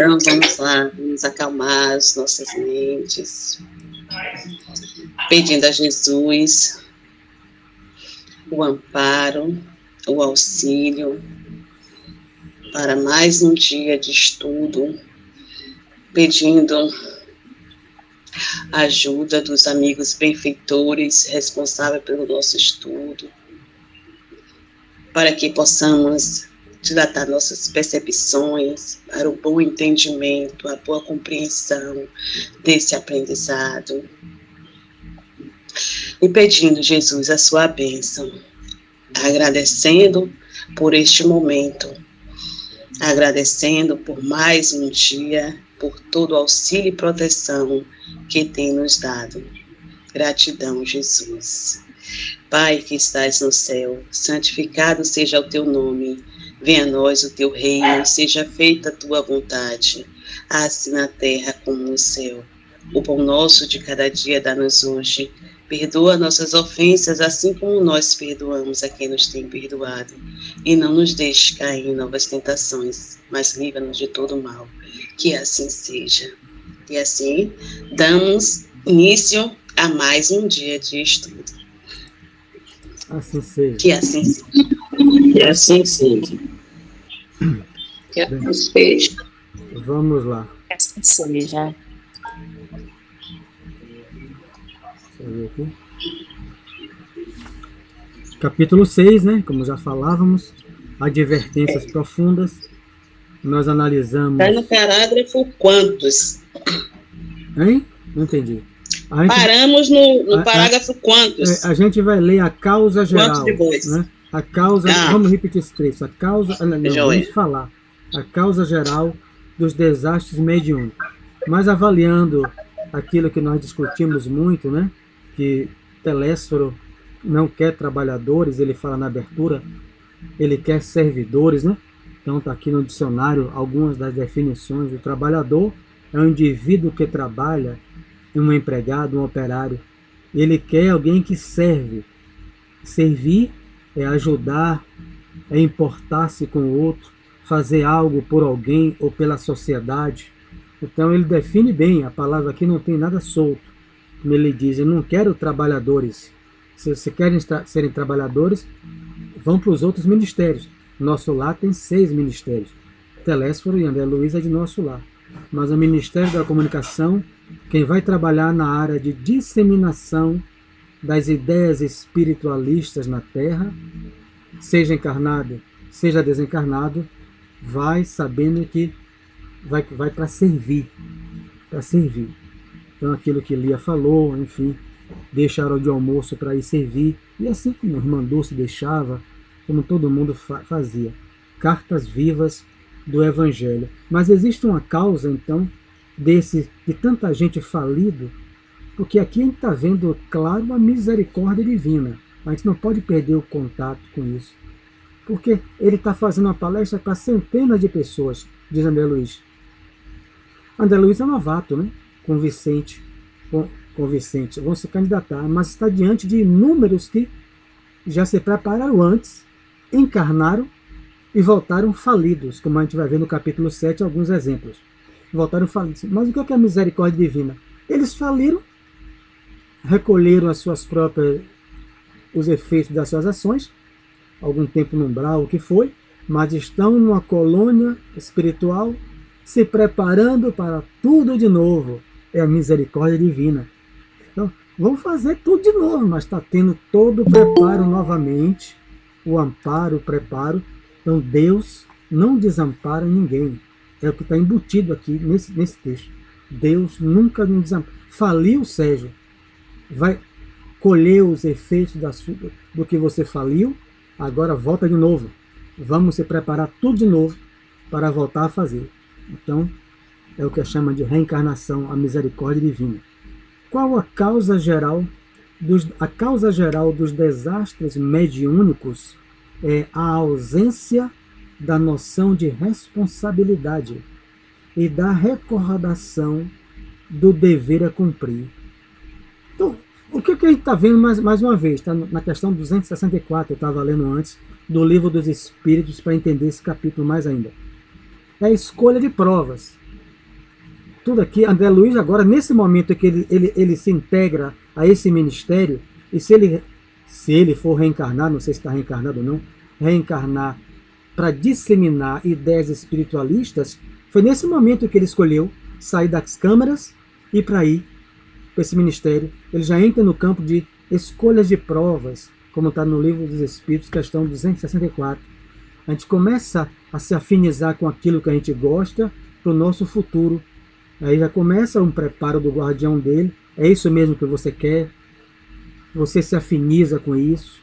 Então, vamos lá, vamos acalmar as nossas mentes, pedindo a Jesus o amparo, o auxílio para mais um dia de estudo, pedindo a ajuda dos amigos benfeitores responsáveis pelo nosso estudo, para que possamos dilatar nossas percepções para o bom entendimento, a boa compreensão desse aprendizado. E pedindo, Jesus, a sua bênção, agradecendo por este momento, agradecendo por mais um dia, por todo o auxílio e proteção que tem nos dado. Gratidão, Jesus. Pai que estás no céu, santificado seja o teu nome. Venha a nós o teu reino, seja feita a tua vontade, assim na terra como no céu. O pão nosso de cada dia dá-nos hoje. Perdoa nossas ofensas, assim como nós perdoamos a quem nos tem perdoado. E não nos deixe cair em novas tentações, mas livra-nos de todo mal. Que assim seja. E assim, damos início a mais um dia de estudo. Assim seja. Que assim seja. Que assim seja. Que assim seja. Vamos lá. Que assim seja. Deixa eu ver aqui. Capítulo 6, né? Como já falávamos, advertências profundas. Nós analisamos... Está no parágrafo quantos? Hein? Não entendi. Paramos no parágrafo quantos? A gente vai ler a causa geral. Quantos depois? Né? A causa... Vamos repetir esse trecho. A causa... Não, vamos falar. A causa geral dos desastres mediúnicos. Mas avaliando aquilo que nós discutimos muito, né? Que Telésforo não quer trabalhadores, ele fala na abertura, ele quer servidores, né? Então está aqui no dicionário algumas das definições. O trabalhador é um indivíduo que trabalha, um empregado, um operário. Ele quer alguém que serve. Servir é ajudar, é importar-se com o outro, fazer algo por alguém ou pela sociedade. Então ele define bem, a palavra aqui não tem nada solto. Como ele diz, eu não quero trabalhadores. Se vocês querem serem trabalhadores, vão para os outros ministérios. Nosso lar tem 6 ministérios. Telésforo e André Luiz é de nosso lar. Mas o Ministério da Comunicação, quem vai trabalhar na área de disseminação das ideias espiritualistas na Terra, seja encarnado, seja desencarnado, vai sabendo que vai para servir. Para servir. Então aquilo que Lia falou, enfim, deixa a hora de almoço para ir servir. E assim como o irmão Dulce deixava, como todo mundo fazia. Cartas vivas do Evangelho. Mas existe uma causa, então, de tanta gente falido, porque aqui a gente está vendo, claro, a misericórdia divina. A gente não pode perder o contato com isso. Porque ele está fazendo uma palestra para centenas de pessoas, diz André Luiz. André Luiz é novato, né? Com Vicente, vão se candidatar, mas está diante de inúmeros que já se prepararam antes, encarnaram e voltaram falidos, como a gente vai ver no capítulo 7, alguns exemplos. Voltaram falidos. Mas o que é a misericórdia divina? Eles faliram, recolheram os efeitos das suas ações, algum tempo no umbral, o que foi, mas estão numa colônia espiritual, se preparando para tudo de novo. É a misericórdia divina. Então, vão fazer tudo de novo, mas está tendo todo o preparo novamente, o amparo, o preparo. Então, Deus não desampara ninguém. É o que está embutido aqui nesse texto. Deus nunca nos desampara. Faliu, Sérgio, vai colher os efeitos do que você faliu, agora volta de novo. Vamos se preparar tudo de novo para voltar a fazer. Então, é o que chama de reencarnação, a misericórdia divina. Qual a causa geral dos desastres mediúnicos? É a ausência da noção de responsabilidade e da recordação do dever a cumprir. Então, o que a gente está vendo mais uma vez? Está na questão 264, eu estava lendo antes, do Livro dos Espíritos, para entender esse capítulo mais ainda. É a escolha de provas. tudo aqui, André Luiz agora, nesse momento que ele se integra a esse ministério, e se ele for reencarnar, não sei se está reencarnado ou não, reencarnar para disseminar ideias espiritualistas, foi nesse momento que ele escolheu sair das câmaras e para ir para esse ministério. Ele já entra no campo de escolhas de provas, como está no Livro dos Espíritos, questão 264. A gente começa a se afinizar com aquilo que a gente gosta para o nosso futuro. Aí já começa um preparo do guardião dele. É isso mesmo que você quer? Você se afiniza com isso?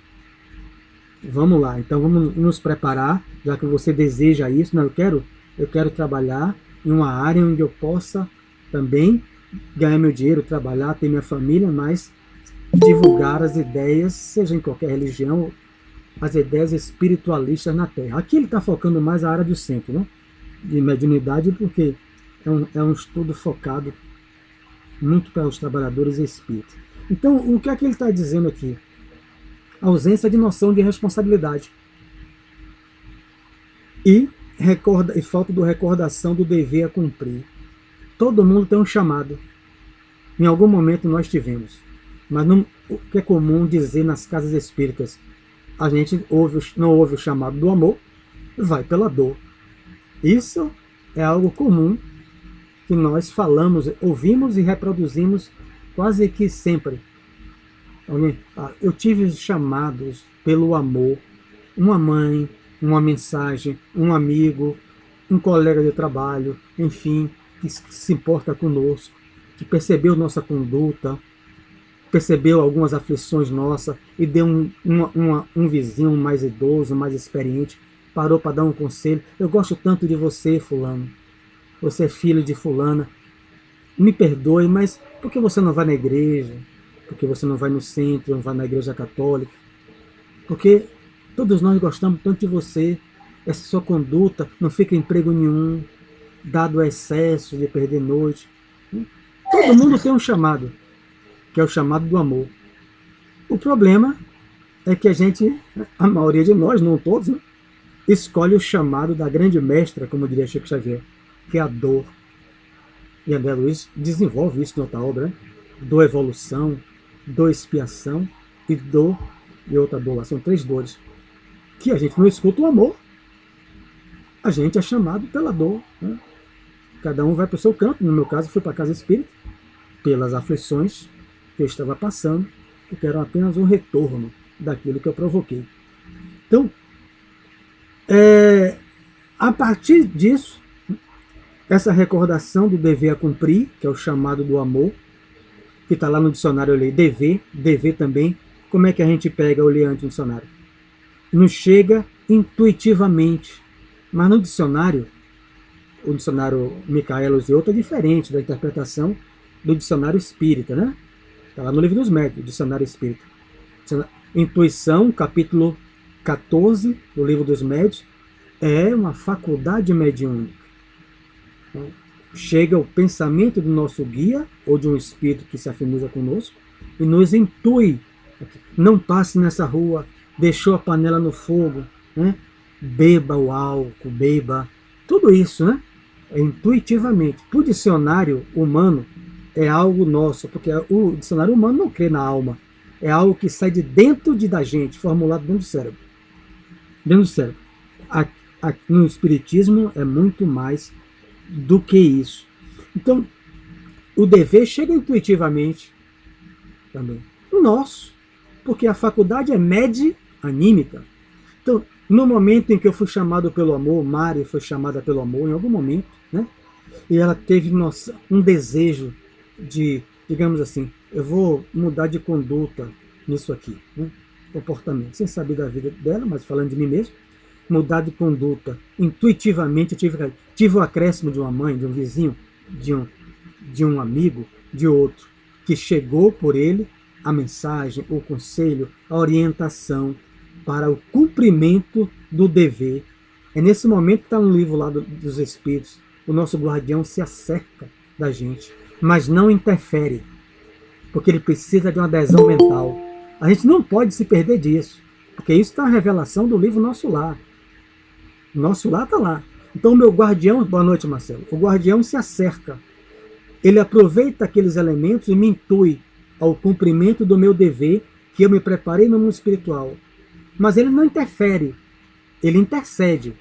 Vamos lá, então vamos nos preparar, já que você deseja isso. Não, eu quero trabalhar em uma área onde eu possa também ganhar meu dinheiro, trabalhar, ter minha família, mas divulgar as ideias, seja em qualquer religião, as ideias espiritualistas na Terra. Aqui ele está focando mais a área do centro, né? De mediunidade, porque é um estudo focado muito para os trabalhadores espíritas. Então, o que é que ele está dizendo aqui? Ausência de noção de responsabilidade e falta de recordação do dever a cumprir. Todo mundo tem um chamado. Em algum momento nós tivemos. Mas não, o que é comum dizer nas casas espíritas? A gente não ouve o chamado do amor, vai pela dor. Isso é algo comum que nós falamos, ouvimos e reproduzimos quase que sempre. Eu tive chamados pelo amor, uma mãe, uma mensagem, um amigo, um colega de trabalho, enfim, que se importa conosco, que percebeu nossa conduta, percebeu algumas aflições nossas e deu um vizinho mais idoso, mais experiente, parou para dar um conselho. Eu gosto tanto de você, fulano. Você é filho de fulana. Me perdoe, mas por que você não vai na igreja? Por que você não vai no centro, não vai na igreja católica? Porque todos nós gostamos tanto de você. Essa sua conduta não fica em emprego nenhum, dado o excesso de perder noite. Todo mundo tem um chamado, que é o chamado do amor. O problema é que a maioria de nós, não todos, né, escolhe o chamado da grande mestra, como diria Chico Xavier, que é a dor. E André Luiz desenvolve isso em outra obra, né? Dor evolução, dor expiação e dor e outra dor lá. São 3 dores. Que a gente não escuta o amor, a gente é chamado pela dor. Né? Cada um vai para o seu canto. No meu caso, fui para a casa espírita pelas aflições que eu estava passando, porque eram apenas um retorno daquilo que eu provoquei. Então, a partir disso, essa recordação do dever a cumprir, que é o chamado do amor, que está lá no dicionário, eu leio dever também. Como é que a gente pega, eu leio antes no dicionário? Nos chega intuitivamente, mas no dicionário, o dicionário Michaelos e outro é diferente da interpretação do dicionário espírita, né? Está lá no Livro dos Médiuns, dicionário espírita. Intuição, capítulo 14 do Livro dos Médiuns, é uma faculdade mediúnica. Chega o pensamento do nosso guia, ou de um espírito que se afiniza conosco, e nos intui. Não passe nessa rua, deixou a panela no fogo, né? Beba o álcool, beba. Tudo isso, né? É intuitivamente. Para o dicionário humano, é algo nosso, porque o dicionário humano não crê na alma. É algo que sai de dentro da gente, formulado dentro do cérebro. Dentro do cérebro. No espiritismo é muito mais do que isso. Então, o dever chega intuitivamente também. O nosso, porque a faculdade é medianímica. Então, no momento em que eu fui chamado pelo amor, Mari foi chamada pelo amor em algum momento, né? E ela teve um desejo de, digamos assim, eu vou mudar de conduta nisso aqui, né? Comportamento, sem saber da vida dela, mas falando de mim mesmo, mudar de conduta intuitivamente. Eu tive o acréscimo de uma mãe, de um vizinho, de um amigo, de outro, que chegou por ele a mensagem, o conselho, a orientação para o cumprimento do dever. É nesse momento que está no livro lá dos Espíritos, o nosso guardião se acerca da gente, mas não interfere, porque ele precisa de uma adesão mental. A gente não pode se perder disso, porque isso está a revelação do livro Nosso Lar. Nosso Lar está lá. Então o meu guardião, boa noite Marcelo, o guardião se acerca Ele aproveita aqueles elementos e me intui ao cumprimento do meu dever que eu me preparei no mundo espiritual. Mas ele não interfere, ele intercede,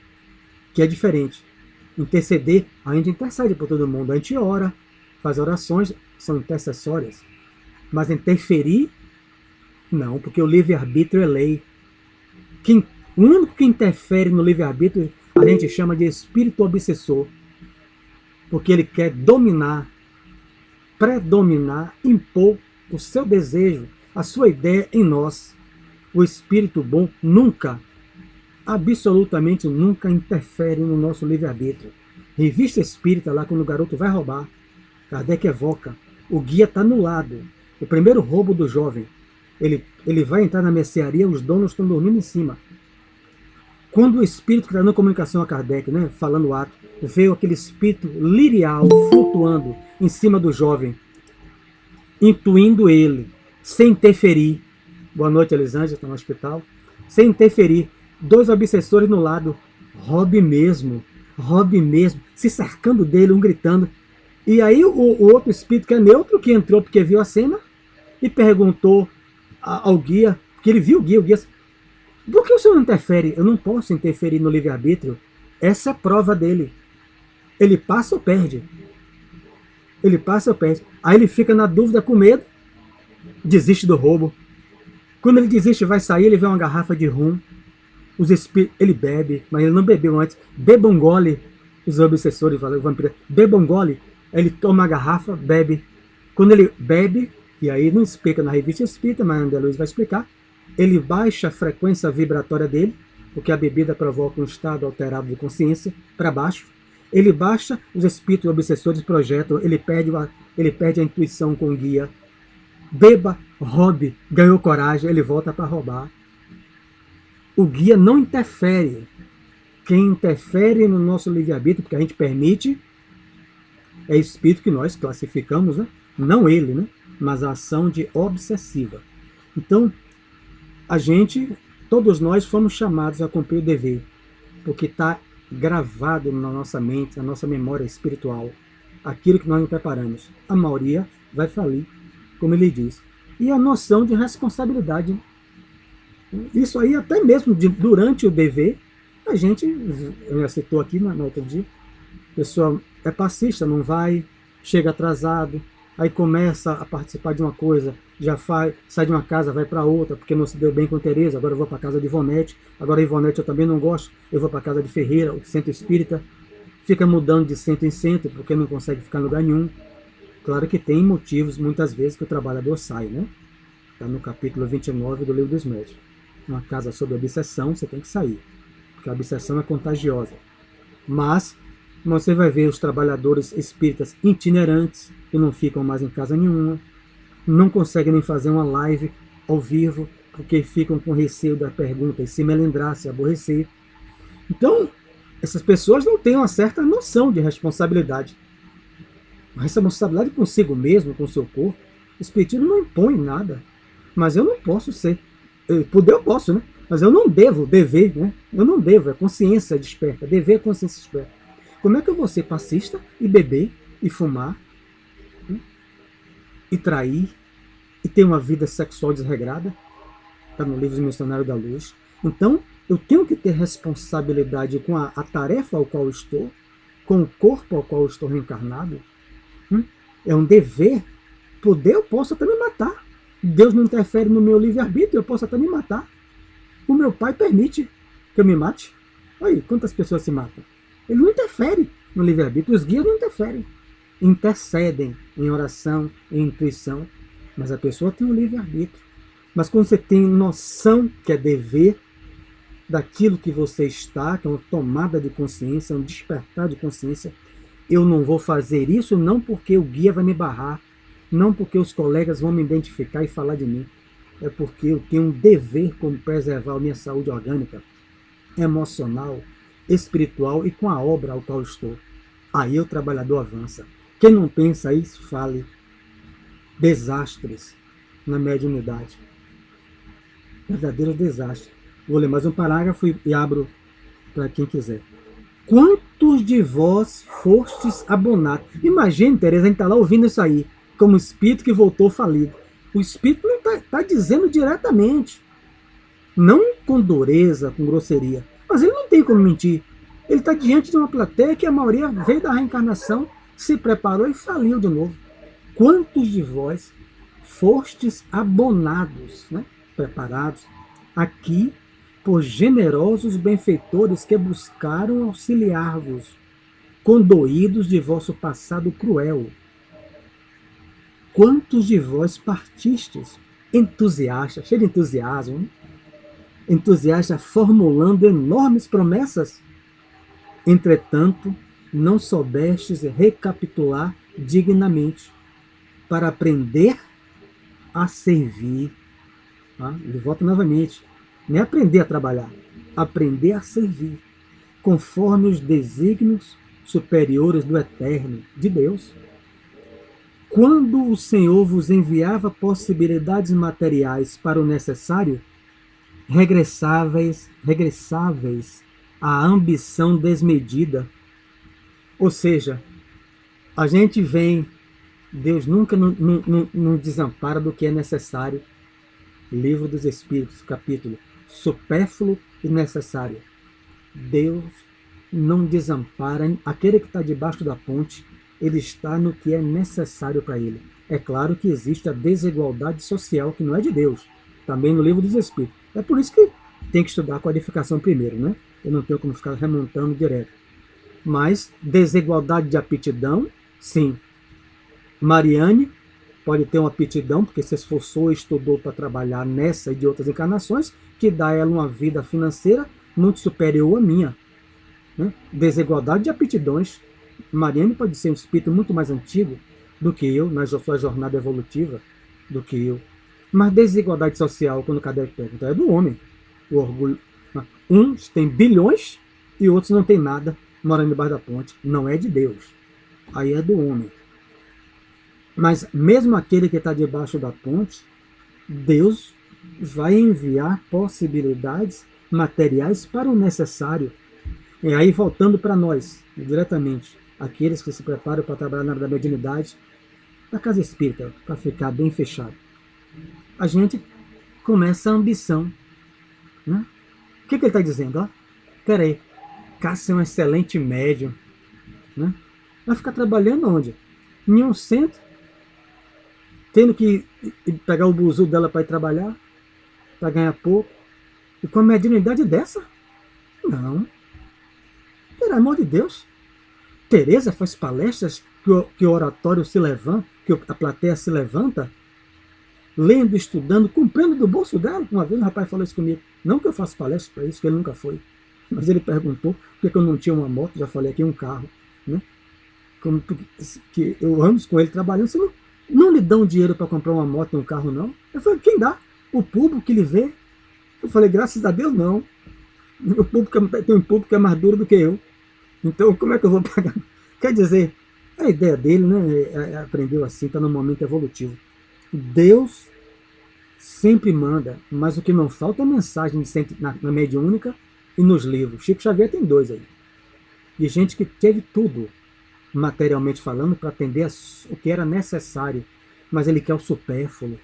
que é diferente. Interceder, a gente intercede por todo mundo, a gente ora, faz orações, são intercessórias. Mas interferir, não, porque o livre-arbítrio é lei. O único que interfere no livre-arbítrio a gente chama de espírito obsessor, porque ele quer dominar, predominar, impor o seu desejo, a sua ideia em nós. O espírito bom nunca, absolutamente nunca interfere no nosso livre-arbítrio. Revista Espírita, lá quando o garoto vai roubar, Kardec evoca, o guia está no lado. O primeiro roubo do jovem, ele vai entrar na mercearia, os donos estão dormindo em cima. Quando o espírito que está dando comunicação a Kardec, né, falando o ato, veio aquele espírito lirial flutuando em cima do jovem, intuindo ele, sem interferir. Boa noite, Elisângela, está no hospital. Sem interferir. 2 obsessores no lado. Roube mesmo, se cercando dele, um gritando. E aí o outro espírito, que é neutro, que entrou porque viu a cena, e perguntou ao guia, que ele viu o guia, por que o senhor não interfere? Eu não posso interferir no livre-arbítrio. Essa é a prova dele. Ele passa ou perde? Ele passa ou perde? Aí ele fica na dúvida, com medo, desiste do roubo. Quando ele desiste, vai sair, ele vê uma garrafa de rum. Ele bebe, mas ele não bebeu antes. Beba um gole, os obsessores falam, o vampiro, beba um gole, ele toma a garrafa, bebe. Quando ele bebe, e aí não explica na revista espírita, mas a André Luiz vai explicar, ele baixa a frequência vibratória dele, porque a bebida provoca um estado alterado de consciência, para baixo. Ele baixa, os espíritos obsessores projetam, ele perde a intuição com o guia. Beba, roube, ganhou coragem, ele volta para roubar. O guia não interfere. Quem interfere no nosso livre-arbítrio, porque a gente permite, é espírito que nós classificamos, né? Não ele, né? Mas a ação de obsessiva. Então, todos nós fomos chamados a cumprir o dever, porque está gravado na nossa mente, na nossa memória espiritual, aquilo que nós nos preparamos. A maioria vai falir, como ele diz. E a noção de responsabilidade. Isso aí, até mesmo durante o dever, a gente, eu já citou aqui no outro dia, a pessoa é passista, não vai, chega atrasado, aí começa a participar de uma coisa, sai de uma casa, vai para outra, porque não se deu bem com Tereza, agora eu vou para a casa de Ivonete, agora Ivonete eu também não gosto, eu vou para a casa de Ferreira, o centro espírita, fica mudando de centro em centro, porque não consegue ficar em lugar nenhum. Claro que tem motivos, muitas vezes, que o trabalhador sai, né? Está no capítulo 29 do Livro dos Médiuns. Uma casa sob obsessão, você tem que sair, porque a obsessão é contagiosa. Mas você vai ver os trabalhadores espíritas itinerantes, que não ficam mais em casa nenhuma, não conseguem nem fazer uma live ao vivo, porque ficam com receio da pergunta e se melindrar, se aborrecer. Então, essas pessoas não têm uma certa noção de responsabilidade. A responsabilidade consigo mesmo, com o seu corpo. O espiritismo não impõe nada, mas eu não posso ser. Poder eu posso, né? Mas eu não devo, dever, né? Eu não devo, é consciência desperta, dever é consciência desperta. Como é que eu vou ser passista e beber e fumar, né? E trair e ter uma vida sexual desregrada? Está no livro do Missionário da Luz. Então, eu tenho que ter responsabilidade com a tarefa ao qual eu estou, com o corpo ao qual eu estou reencarnado. É um dever. Poder, eu posso até me matar. Deus não interfere no meu livre-arbítrio, eu posso até me matar. O meu pai permite que eu me mate. Olha, quantas pessoas se matam. Ele não interfere no livre-arbítrio, os guias não interferem. Intercedem em oração, em intuição, mas a pessoa tem um livre-arbítrio. Mas quando você tem noção que é dever daquilo que você está, que é uma tomada de consciência, um despertar de consciência, eu não vou fazer isso não porque o guia vai me barrar, não porque os colegas vão me identificar e falar de mim, é porque eu tenho um dever como preservar a minha saúde orgânica, emocional, espiritual e com a obra ao qual estou. Aí o trabalhador avança. Quem não pensa isso, fale. Desastres na mediunidade. Verdadeiro desastre. Vou ler mais um parágrafo e abro para quem quiser. Quantos de vós fostes abonados? Imagine, Teresa, a gente está lá ouvindo isso aí, como espírito que voltou falido. O espírito não está dizendo diretamente, não com dureza, com grosseria, mas ele não tem como mentir. Ele está diante de uma plateia que a maioria veio da reencarnação, se preparou e faliu de novo. Quantos de vós fostes abonados, né? Preparados, aqui por generosos benfeitores que buscaram auxiliar-vos, condoídos de vosso passado cruel. Quantos de vós partistes, entusiastas, cheio de entusiasmo, entusiastas formulando enormes promessas? Entretanto, não soubestes recapitular dignamente para aprender a servir. Ele volta novamente. Não é aprender a trabalhar, aprender a servir, conforme os desígnios superiores do Eterno, de Deus. Quando o Senhor vos enviava possibilidades materiais para o necessário, regressáveis à ambição desmedida. Ou seja, a gente vem, Deus nunca nos desampara do que é necessário. Livro dos Espíritos, capítulo supérfluo e necessário. Deus não desampara aquele que está debaixo da ponte, ele está no que é necessário para ele. É claro que existe a desigualdade social, que não é de Deus, também no Livro dos Espíritos. É por isso que tem que estudar a codificação primeiro, né? Eu não tenho como ficar remontando direto. Mas desigualdade de aptidão, sim. Mariane pode ter uma aptidão, porque se esforçou e estudou para trabalhar nessa e de outras encarnações, que dá a ela uma vida financeira muito superior à minha. Né? Desigualdade de aptidões. Mariane pode ser um espírito muito mais antigo do que eu, na sua jornada evolutiva, do que eu. Mas desigualdade social, quando Kardec pergunta, é do homem. O orgulho. Uns têm bilhões e outros não têm nada, morando debaixo da ponte. Não é de Deus. Aí é do homem. Mas mesmo aquele que está debaixo da ponte, Deus vai enviar possibilidades materiais para o necessário. E aí, voltando para nós, diretamente, aqueles que se preparam para trabalhar na área da mediunidade, da casa espírita, para ficar bem fechado, a gente começa a ambição. Né? O que ele está dizendo? Peraí, Cássio é um excelente médium. Né? Vai ficar trabalhando onde? Em um centro, tendo que pegar o buzu dela para ir trabalhar, para ganhar pouco, e com a mediunidade dessa? Não. Pelo amor de Deus. Teresa faz palestras que o oratório se levanta, que a plateia se levanta, lendo, estudando, comprando do bolso dela. Uma vez o rapaz falou isso comigo. Não que eu faça palestra para isso, que ele nunca foi. Mas ele perguntou por que eu não tinha uma moto, já falei aqui, um carro. Né? Como que eu ando com ele trabalhando, você não lhe dão dinheiro para comprar uma moto e um carro, não? Eu falei, quem dá? O público que lhe vê? Eu falei, graças a Deus, não. O público, tem um público que é mais duro do que eu. Então, como é que eu vou pagar? Quer dizer, a ideia dele, né, aprendeu assim, está no momento evolutivo. Deus sempre manda, mas o que não falta é mensagem na mediúnica e nos livros. Chico Xavier tem 2 aí. De gente que teve tudo, materialmente falando, para atender o que era necessário, mas ele quer o supérfluo.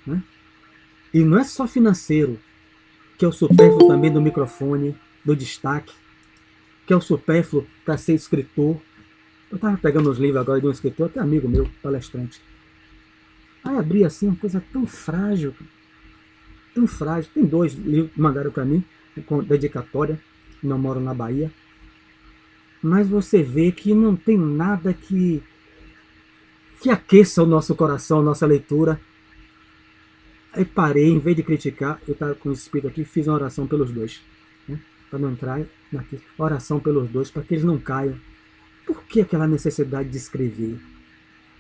Né? E não é só financeiro, que é o supérfluo também do microfone, do destaque, que é o supérfluo para ser escritor. Eu estava pegando os livros agora de um escritor, até amigo meu, palestrante. Aí abri assim, uma coisa tão frágil. Tão frágil. Tem 2 livros que mandaram para mim, com dedicatória, não moro na Bahia. Mas você vê que não tem nada que aqueça o nosso coração, a nossa leitura. Aí parei, em vez de criticar, eu estava com o espírito aqui, fiz uma oração pelos 2. Né? Para não entrar naquilo. Oração pelos 2, para que eles não caiam. Por que aquela necessidade de escrever?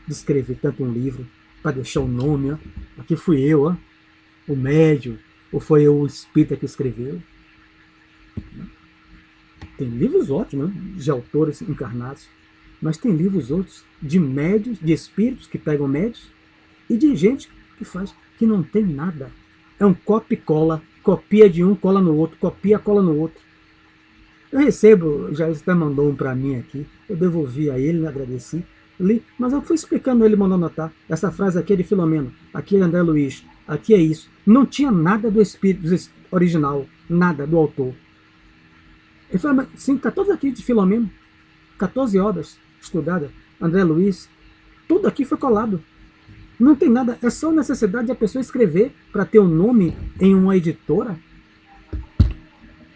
De escrever tanto um livro, para deixar o nome, ó. Aqui fui eu, ó, o médium, ou foi eu o espírita que escreveu? Tem livros ótimos, né, de autores encarnados, mas tem livros outros de médios, de espíritos que pegam médios, e de gente que faz, que não tem nada. É um copia e cola, copia de um, cola no outro, copia, cola no outro. Eu recebo, já até mandou um para mim aqui, eu devolvi a ele, agradeci, li, mas eu fui explicando, ele mandou anotar. Essa frase aqui é de Filomeno, aqui é André Luiz, aqui é isso. Não tinha nada do espírito original, nada do autor. Ele falou, sim, 14 aqui de Filomeno, 14 obras estudadas, André Luiz, tudo aqui foi colado. Não tem nada, é só necessidade de a pessoa escrever para ter um nome em uma editora.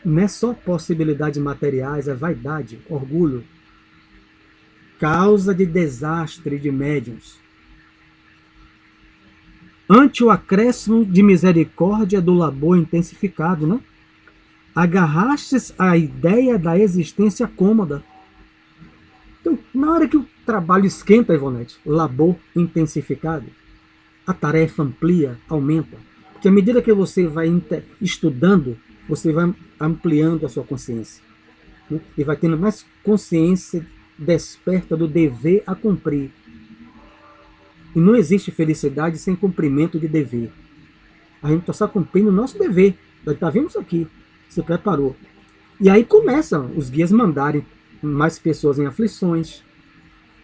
Não é só possibilidades materiais, é vaidade, orgulho. Causa de desastre de médiuns. Ante o acréscimo de misericórdia do labor intensificado, né? Agarrastes à ideia da existência cômoda. Então, na hora que o trabalho esquenta, Ivonete, o labor intensificado, a tarefa amplia, aumenta. Porque à medida que você vai estudando, você vai ampliando a sua consciência. Né? E vai tendo mais consciência desperta do dever a cumprir. E não existe felicidade sem cumprimento de dever. A gente está só cumprindo o nosso dever. Nós está vendo isso aqui. Se preparou. E aí começam os guias mandarem mais pessoas em aflições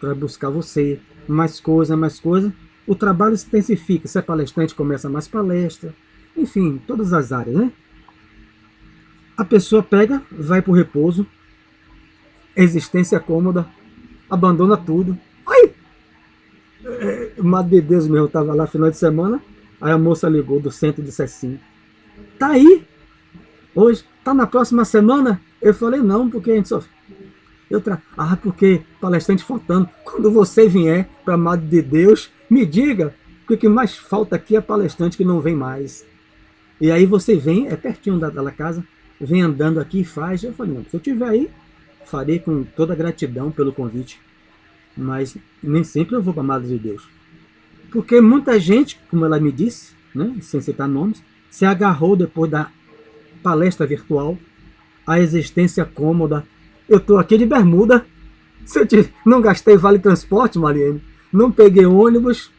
para buscar você. Mais coisa, mais coisa. O trabalho se intensifica. Se é palestrante, começa mais palestra. Enfim, todas as áreas, né? A pessoa pega, vai para o repouso, existência cômoda, abandona tudo. Ai! Madre de Deus mesmo, estava lá final de semana, aí a moça ligou do centro e disse assim, tá aí? Hoje? Tá na próxima semana? Eu falei, não, porque a gente só... porque palestrante faltando. Quando você vier para a Madre de Deus, me diga, porque o que mais falta aqui é palestrante que não vem mais. E aí você vem, é pertinho da casa, vem andando aqui e faz. Eu falei, não, se eu estiver aí, farei com toda gratidão pelo convite. Mas nem sempre eu vou para a Madre de Deus. Porque muita gente, como ela me disse, né, sem citar nomes, se agarrou depois da palestra virtual à existência cômoda. Eu estou aqui de bermuda, não gastei vale transporte, Mariane, não peguei ônibus,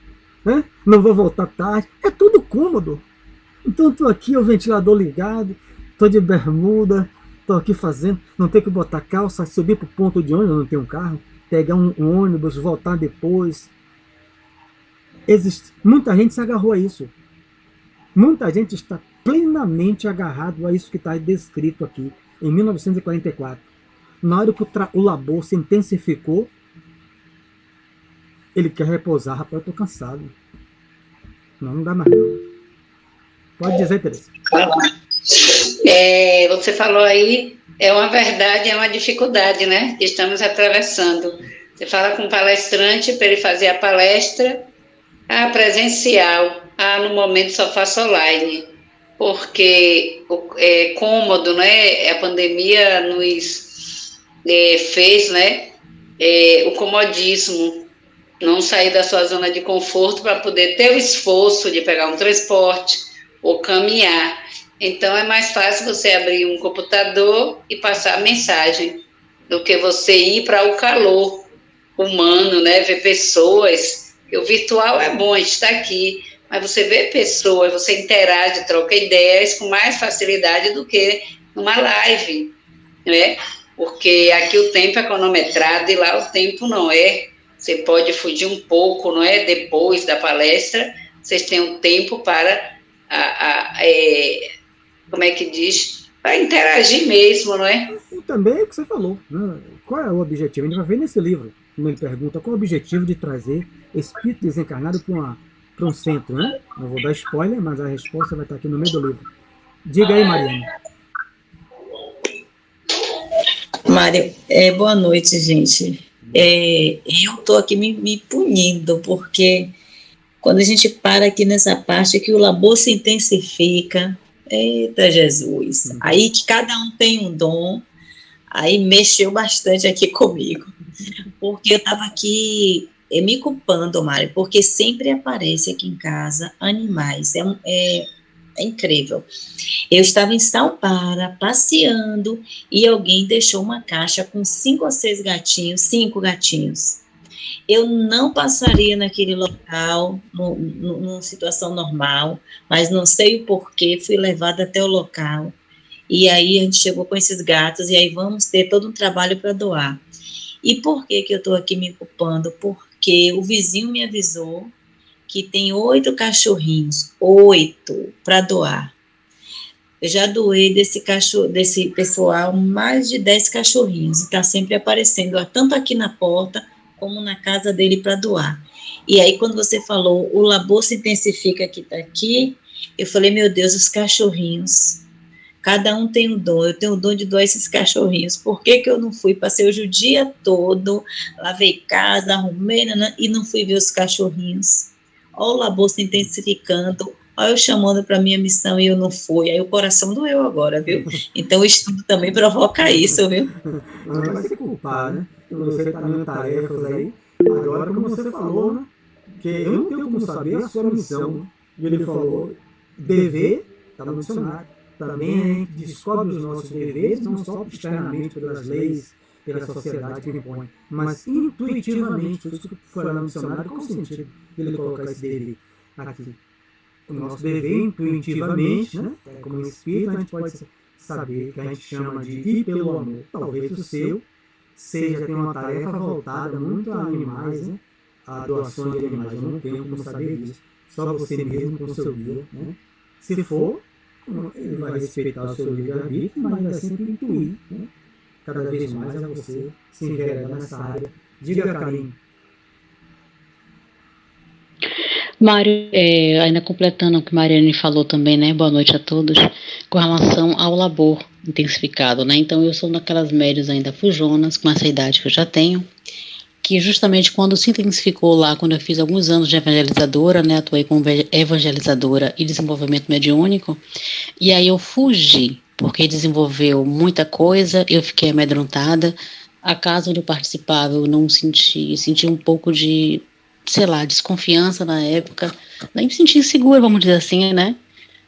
né, não vou voltar tarde, é tudo cômodo. Então estou aqui, o ventilador ligado, estou de bermuda, estou aqui fazendo, não tenho que botar calça, subir para o ponto de ônibus, não tenho um carro, pegar um ônibus, voltar depois. Muita gente se agarrou a isso. Muita gente está plenamente agarrado a isso que está descrito aqui, em 1944. Na hora que o labor se intensificou, ele quer repousar. Rapaz, eu estou cansado. Não dá mais não. Pode dizer, Teresa. Você falou aí, é uma verdade, é uma dificuldade, né, que estamos atravessando. Você fala com um palestrante para ele fazer a palestra presencial, no momento só faço online, porque é cômodo, né, a pandemia nos fez, né, o comodismo, não sair da sua zona de conforto para poder ter o esforço de pegar um transporte ou caminhar. Então, é mais fácil você abrir um computador e passar a mensagem do que você ir para o calor humano, né? Ver pessoas. O virtual é bom, a gente está aqui, mas você vê pessoas, você interage, troca ideias com mais facilidade do que numa live, né? Porque aqui o tempo é cronometrado e lá o tempo não é. Você pode fugir um pouco, não é? Depois da palestra, vocês têm um tempo para como é que diz? Para interagir mesmo, não é? E também é o que você falou, né? Qual é o objetivo? A gente vai ver nesse livro, como ele pergunta, qual é o objetivo de trazer espírito desencarnado para um centro, né? Não vou dar spoiler, mas a resposta vai estar aqui no meio do livro. Diga aí, Mariane. Mário, boa noite, gente. Eu estou aqui me punindo, porque quando a gente para aqui nessa parte que o labor se intensifica, eita Jesus, aí que cada um tem um dom, aí mexeu bastante aqui comigo, porque eu estava aqui me culpando, Mário, porque sempre aparece aqui em casa animais, é incrível. Eu estava em Salpara, passeando, e alguém deixou uma caixa com 5 ou 6 gatinhos, 5 gatinhos. Eu não passaria naquele local, numa situação normal, mas não sei o porquê, fui levada até o local. E aí a gente chegou com esses gatos, e aí vamos ter todo um trabalho para doar. E por que eu estou aqui me ocupando? Porque o vizinho me avisou que tem 8 cachorrinhos, 8 para doar. Eu já doei desse pessoal mais de 10 cachorrinhos, e está sempre aparecendo, tanto aqui na porta, como na casa dele para doar. E aí, quando você falou, o labor se intensifica que está aqui, eu falei, meu Deus, os cachorrinhos, cada um tem um dom, eu tenho o dom de doar esses cachorrinhos, por que eu não fui? Passei hoje o dia todo, lavei casa, arrumei, e não fui ver os cachorrinhos. Olha o labor se intensificando, olha eu chamando para a minha missão e eu não fui, aí o coração doeu agora, viu? Então o estudo também provoca isso, viu? Não vai se culpar, né? Você está dando tarefas aí, agora como você falou, né? Que eu não tenho como saber a sua missão. E ele falou, dever, está no dicionário. Também a gente descobre os nossos deveres, não só externamente pelas leis, pela sociedade que impõe, mas intuitivamente, por isso que foi lá no dicionário, qual o sentido dele colocar esse dever aqui? O nosso dever, intuitivamente, né? Como espírito, a gente pode saber que a gente chama de ir pelo amor. Talvez o seu tem uma tarefa voltada muito a animais, né? A doação de animais. Eu não tenho como saber disso. Só você mesmo com o seu guia, né? Se for, ele vai respeitar o seu livre-arbítrio, mas vai sempre intuir, né? Cada vez mais é você se enveredar nessa área. Diga, Karine. Mário, ainda completando o que Mariane falou também, né? Boa noite a todos. Com relação ao labor intensificado, né? Então, eu sou daquelas médias ainda fujonas, com essa idade que eu já tenho, que justamente quando se intensificou lá, quando eu fiz alguns anos de evangelizadora, né? Atuei como evangelizadora e desenvolvimento mediúnico, e aí eu fugi, porque desenvolveu muita coisa, eu fiquei amedrontada. A casa onde eu participava, eu não senti um pouco de, sei lá, desconfiança na época, nem me senti insegura, vamos dizer assim, né?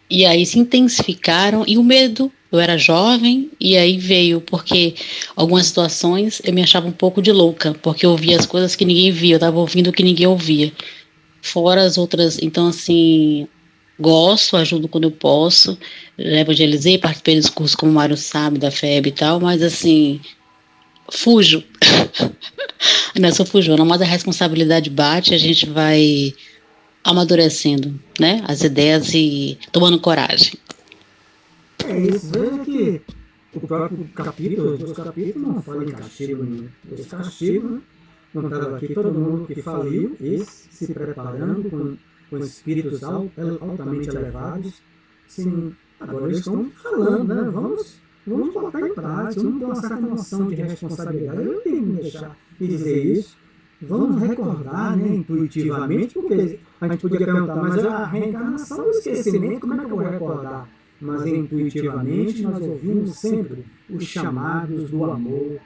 E aí se intensificaram, e o medo, eu era jovem, e aí veio, porque algumas situações eu me achava um pouco de louca, porque eu ouvia as coisas que ninguém via, eu estava ouvindo o que ninguém ouvia, fora as outras. Então assim, gosto, ajudo quando eu posso, já evangelizei, participei dos cursos, como o Mário sabe, da FEB e tal, mas assim, fujo. Não, eu sou fujona, mas a responsabilidade bate, a gente vai amadurecendo, né, as ideias e tomando coragem. É isso, veja que o próprio capítulo, os capítulos não falam em castigo nenhum. Os castigos, né? Não estava aqui todo mundo que faliu, esse se preparando com espíritos altamente elevados. Sim, agora eles estão falando, né? Vamos botar em prática, vamos ter uma certa noção de responsabilidade. Eu não tenho que deixar de dizer isso. Vamos recordar, né, intuitivamente, porque a gente podia perguntar, mas a reencarnação é o esquecimento, como é que eu vou recordar? Mas intuitivamente nós ouvimos sempre os chamados do amor,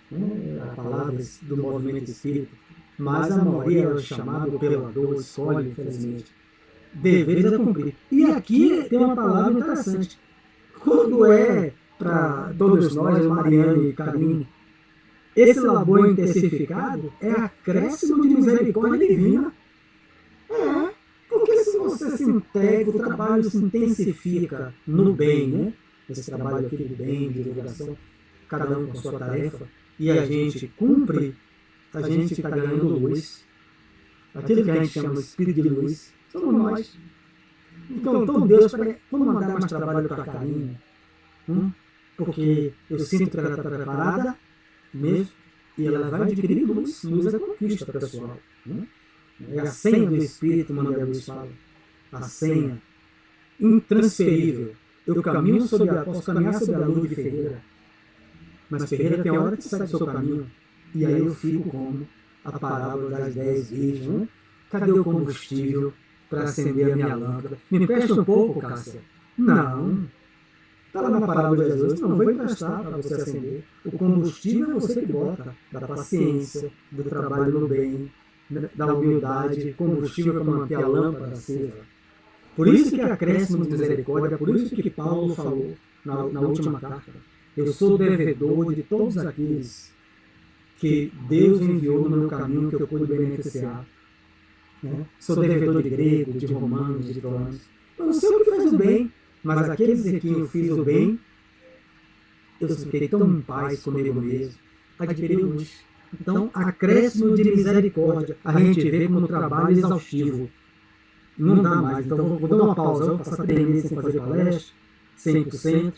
né, a palavra do movimento espírita, mas a maioria é o chamado pela dor, escolhe, infelizmente, deveres a cumprir. E aqui tem uma palavra interessante, quando é para todos nós, Mariane e Karine, esse labor intensificado é acréscimo de misericórdia divina. Porque se você se integra, o trabalho se intensifica no bem, né? Esse trabalho aqui do bem, de divulgação, cada um com a sua tarefa, e a gente cumpre, a gente está ganhando luz. Aquilo que a gente chama de espírito de luz, somos nós. Então Deus, vamos mandar mais trabalho para a Karine, porque eu sinto que ela está preparada mesmo, e ela vai adquirir luz é conquista pessoal, né? É a senha do Espírito, Manuel Luiz fala, a senha intransferível. Eu posso caminhar sobre a luz de Ferreira, mas Ferreira tem hora que sai do seu caminho, e aí eu fico como a parábola das 10 virgens, né? Cadê o combustível para acender a minha lâmpada? Me empresta um pouco, Cássia? Não. Está lá na parábola de Jesus, não vou emprestar para você acender. O combustível é você que bota, da paciência, do trabalho no bem, da humildade, combustível para manter a lâmpada acesa. Por isso que acréscimo de misericórdia, por isso que Paulo falou na última carta, eu sou devedor de todos aqueles que Deus enviou no meu caminho que eu pude beneficiar. Né? Sou devedor de gregos, de romanos, de troanos. Eu não sei o que fez o bem, mas aqueles em que eu fiz o bem, eu fiquei tão em paz comigo mesmo, adquiri luz. Então, acréscimo de misericórdia, a gente vê como trabalho exaustivo. Não dá mais. Então, vou dar uma pausa, vou passar 3 meses sem fazer palestra, 100%.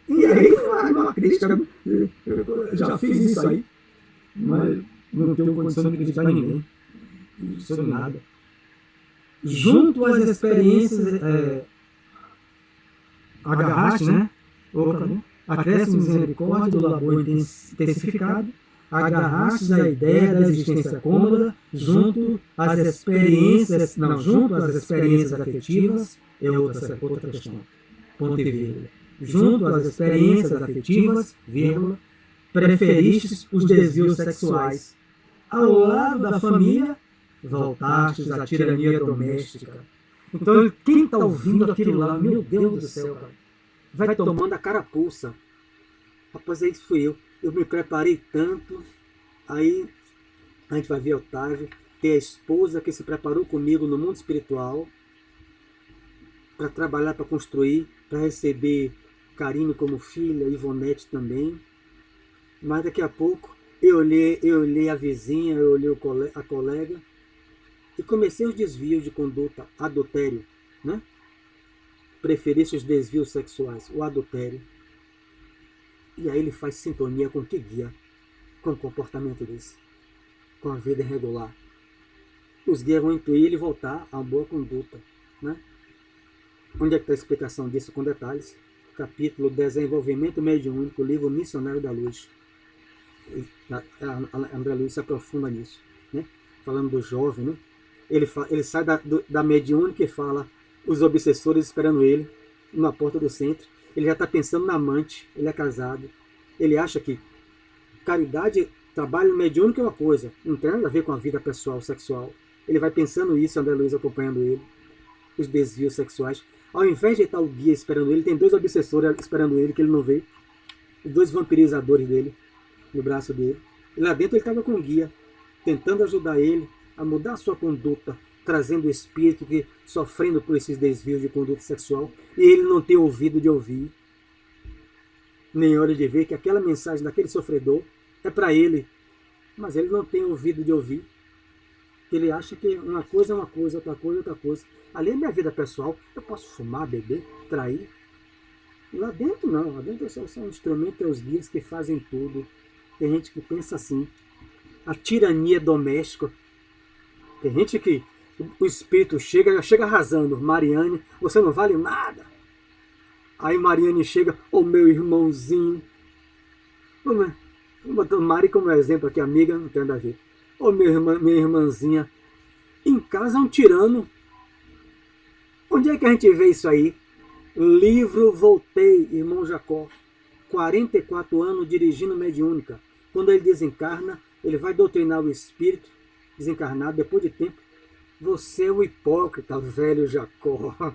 E aí, uma crítica, eu já fiz isso aí, mas não tenho condição de criticar ninguém, sobre nada. Junto às experiências, agarraste, né? Acréscimo misericórdia do labor intensificado, agarraste a ideia da existência cômoda, junto às experiências afetivas, é outra questão, ponto e vírgula. Junto às experiências afetivas, vírgula, preferistes os desvios sexuais. Ao lado da família, voltastes à tirania doméstica. Então, quem está ouvindo aquilo lá, meu Deus do céu, cara, vai tomando a carapuça. Rapaz, isso fui eu. Eu me preparei tanto. Aí, a gente vai ver Otávio, ter a esposa que se preparou comigo no mundo espiritual, para trabalhar, para construir, para receber Karine como filha, Ivonete também. Mas daqui a pouco eu olhei a vizinha, eu olhei a colega e comecei os desvios de conduta, adultério, né? Preferisse os desvios sexuais, o adultério. E aí ele faz sintonia com que guia? Com o comportamento desse, com a vida irregular. Os guias vão intuir ele voltar a uma boa conduta, né? Onde é que está a explicação disso com detalhes? Capítulo Desenvolvimento Mediúnico, livro Missionário da Luz. André Luiz se aprofunda nisso, né? Falando do jovem, né? Ele sai da mediúnica e fala os obsessores esperando ele na porta do centro. Ele já está pensando na amante, ele é casado. Ele acha que caridade, trabalho mediúnico é uma coisa, não tem nada a ver com a vida pessoal, sexual. Ele vai pensando isso, André Luiz acompanhando ele, os desvios sexuais. Ao invés de estar o guia esperando ele, tem 2 obsessores esperando ele, que ele não vê. Os 2 vampirizadores dele, no braço dele. E lá dentro ele estava com o guia, tentando ajudar ele a mudar a sua conduta, trazendo o espírito que sofrendo por esses desvios de conduta sexual, e ele não tem ouvido de ouvir, nem hora de ver que aquela mensagem daquele sofredor é para ele, mas ele não tem ouvido de ouvir. Ele acha que uma coisa é uma coisa, outra coisa é outra coisa. Ali é minha vida pessoal, eu posso fumar, beber, trair. Lá dentro não, lá dentro são instrumentos, os guias que fazem tudo. Tem gente que pensa assim, a tirania doméstica. Tem gente que o espírito chega arrasando. Mariane, você não vale nada. Aí Mariane chega, ô meu irmãozinho. Vou botar Mari como exemplo aqui, amiga, não tem nada a ver. Ô minha irmãzinha, em casa é um tirano. Onde é que a gente vê isso aí? Livro Voltei, irmão Jacó. 44 anos dirigindo mediúnica. Quando ele desencarna, ele vai doutrinar o espírito desencarnado depois de tempo. Você é o hipócrita, velho Jacó.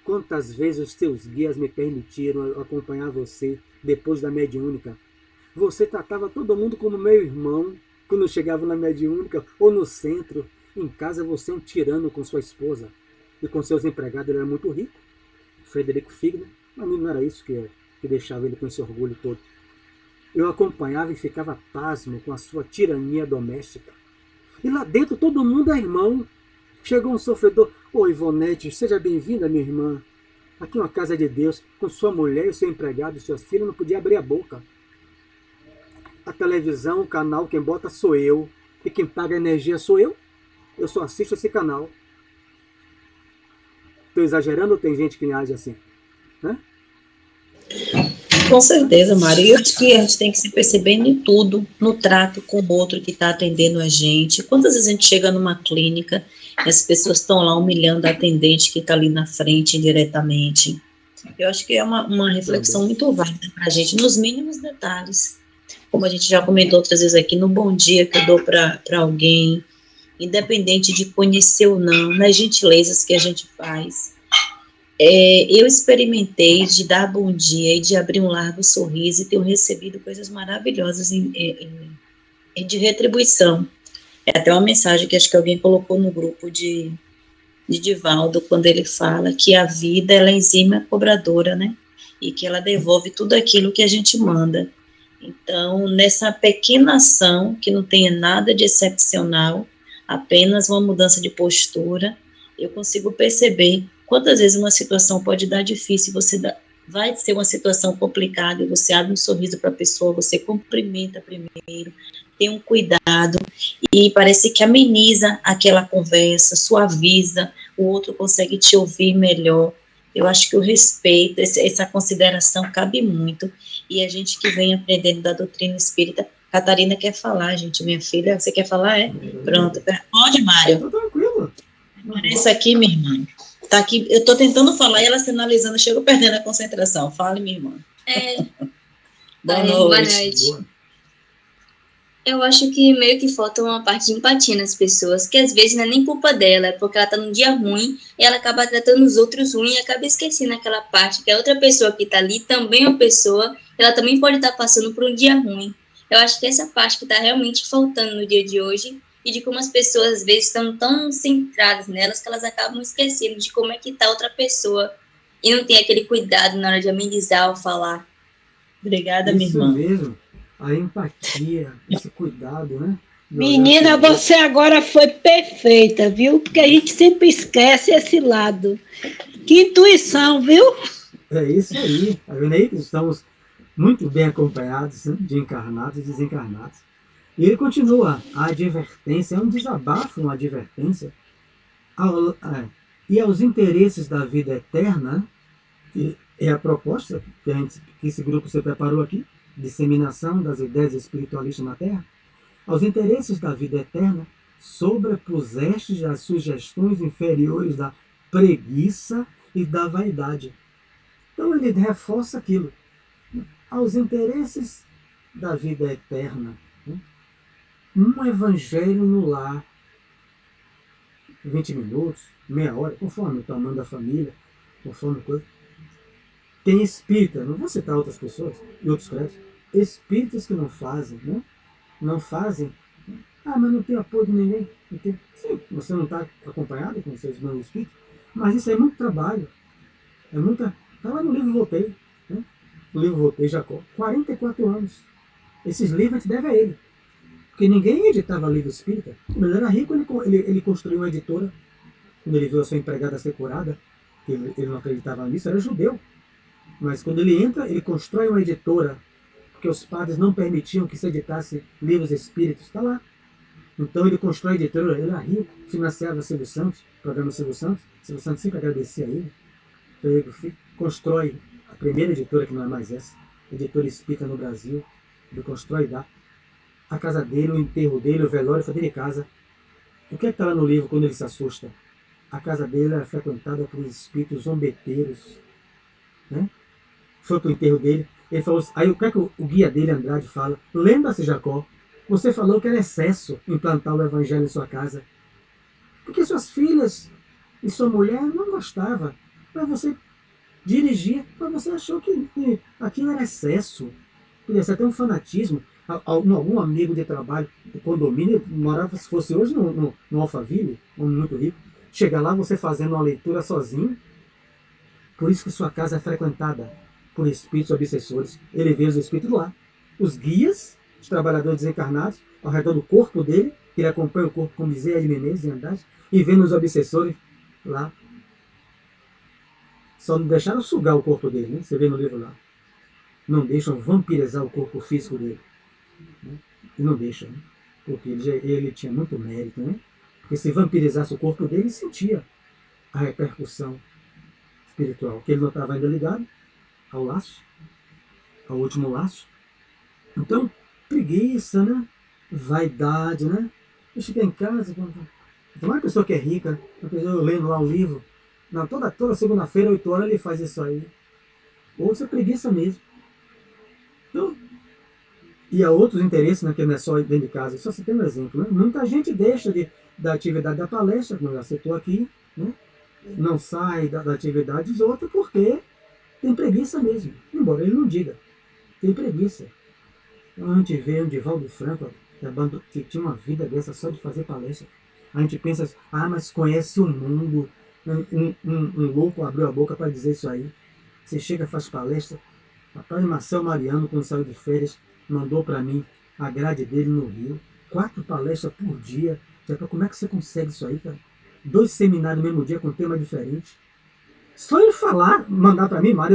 Quantas vezes os teus guias me permitiram acompanhar você depois da mediúnica? Você tratava todo mundo como meu irmão quando chegava na mediúnica ou no centro. Em casa você é um tirano com sua esposa e com seus empregados. Ele era muito rico, Frederico Figner, mas não era isso que deixava ele com esse orgulho todo. Eu acompanhava e ficava pasmo com a sua tirania doméstica. E lá dentro todo mundo é irmão. Chegou um sofredor, ô Ivonete, seja bem-vinda, minha irmã. Aqui é uma casa de Deus, com sua mulher e seu empregado e seus filhos, não podia abrir a boca. A televisão, o canal, quem bota sou eu. E quem paga a energia sou eu. Eu só assisto esse canal. Estou exagerando ou tem gente que age assim? Né? Com certeza, Mário. Eu acho que a gente tem que se perceber em tudo, no trato com o outro que está atendendo a gente. Quantas vezes a gente chega numa clínica e as pessoas estão lá humilhando a atendente que está ali na frente indiretamente? Eu acho que é uma reflexão muito válida para a gente, nos mínimos detalhes. Como a gente já comentou outras vezes aqui, no bom dia que eu dou para alguém, independente de conhecer ou não, nas gentilezas que a gente faz. Eu experimentei de dar bom dia e de abrir um largo sorriso e tenho recebido coisas maravilhosas de retribuição. É até uma mensagem que acho que alguém colocou no grupo de Divaldo, quando ele fala que a vida ela é exímia cobradora, né? e que ela devolve tudo aquilo que a gente manda. Então, nessa pequena ação, que não tenha nada de excepcional, apenas uma mudança de postura, eu consigo perceber quantas vezes uma situação pode dar difícil, vai ser uma situação complicada, e você abre um sorriso para a pessoa, você cumprimenta primeiro, tem um cuidado, e parece que ameniza aquela conversa, suaviza, o outro consegue te ouvir melhor. Eu acho que o respeito, essa consideração cabe muito, e a gente que vem aprendendo da doutrina espírita. Catarina quer falar, gente, minha filha, você quer falar? Pronto, pode, Mário. Tô tranquilo. Isso aqui, minha irmã. Tá aqui, eu estou tentando falar e ela sinalizando, chego perdendo a concentração. Fale, minha irmã. Boa noite. Boa noite. Boa. Eu acho que meio que falta uma parte de empatia nas pessoas, que às vezes não é nem culpa dela, é porque ela tá num dia ruim e ela acaba tratando os outros ruim e acaba esquecendo aquela parte, que a outra pessoa que tá ali também é uma pessoa, ela também pode estar passando por um dia ruim. Eu acho que essa parte que tá realmente faltando no dia de hoje, e de como as pessoas às vezes estão tão centradas nelas que elas acabam esquecendo de como é que tá outra pessoa e não tem aquele cuidado na hora de amenizar ou falar. Obrigada, minha irmã. Isso mesmo, a empatia, esse cuidado, né? Menina, você agora foi perfeita, viu? Porque a gente sempre esquece esse lado. Que intuição, viu? É isso aí. Tá vendo aí que estamos muito bem acompanhados, né? De encarnados e desencarnados. E ele continua, a advertência, é um desabafo, uma advertência, e aos interesses da vida eterna, que é a proposta que esse grupo se preparou aqui, disseminação das ideias espiritualistas na Terra, aos interesses da vida eterna, sobrepusestes as sugestões inferiores da preguiça e da vaidade. Então ele reforça aquilo, aos interesses da vida eterna, um evangelho no lar, 20 minutos, meia hora, conforme o tamanho da família, conforme coisa. Tem espírita, não vou citar outras pessoas e outros créditos, espíritas que não fazem, né? Não fazem. Ah, mas não tem apoio de ninguém. Não tem. Sim, você não está acompanhado com seus irmãos espíritos, mas isso é muito trabalho. É muita. Está lá no livro Voltei, né? O livro Voltei, Jacó, 44 anos. Esses livros a gente deve a ele. Porque ninguém editava livro espírita. Quando ele era rico, ele construiu uma editora. Quando ele viu a sua empregada ser curada, ele não acreditava nisso, era judeu. Mas quando ele entra, ele constrói uma editora, porque os padres não permitiam que se editasse livros espíritos. Está lá. Então ele constrói a editora, ele era rico, financiava Silvio Santos, o programa Silvio Santos sempre agradecia a ele. Então ele constrói a primeira editora, que não é mais essa, editora espírita no Brasil. Ele constrói e dá. A casa dele, o enterro dele, o velório foi dele de casa. O que é que está lá no livro quando ele se assusta? A casa dele era frequentada por espíritos zombeteiros, né? Foi para o enterro dele. Ele falou, aí o que é que o guia dele, Andrade, fala? Lembra-se, Jacó, você falou que era excesso implantar o evangelho em sua casa. Porque suas filhas e sua mulher não gostavam. Mas você dirigia, mas você achou que aquilo era excesso. Podia ser até um fanatismo. Algum amigo de trabalho do condomínio, morava, se fosse hoje no Alphaville, homem muito rico, chega lá você fazendo uma leitura sozinho. Por isso que sua casa é frequentada por espíritos obsessores. Ele vê os espíritos lá. Os guias, os trabalhadores desencarnados, ao redor do corpo dele, que ele acompanha o corpo, como dizia Ed Menezes, em Andrade, e vendo os obsessores lá. Só não deixaram sugar o corpo dele, né? Você vê no livro lá. Não deixam vampirizar o corpo físico dele. Né? E não deixam, né? Porque ele tinha muito mérito, né? Porque se vampirizasse o corpo dele, ele sentia a repercussão espiritual, que ele não estava ainda ligado ao laço, ao último laço. Então, preguiça, né? Vaidade, né? Eu cheguei em casa, uma pessoa que é rica, uma pessoa lendo lá o livro, não, toda segunda-feira, 8 horas, ele faz isso aí. Ou isso é preguiça mesmo. Então, e há outros interesses, né, que não é só dentro de casa. Só se tem um exemplo, né? Muita gente deixa da atividade da palestra, como já citou aqui, né? Não sai da atividade dos outros porque tem preguiça mesmo. Embora ele não diga. Tem preguiça. Então a gente vê o Divaldo Franco, que tinha uma vida dessa só de fazer palestra. A gente pensa, mas conhece o mundo. Um louco abriu a boca para dizer isso aí. você chega, faz palestra. Rapaz, Marcel Mariano, quando saiu de férias, mandou para mim a grade dele no Rio. 4 palestras por dia. Como é que você consegue isso aí, cara? 2 seminários no mesmo dia com tema diferente. Só ele falar, mandar para mim, Mário,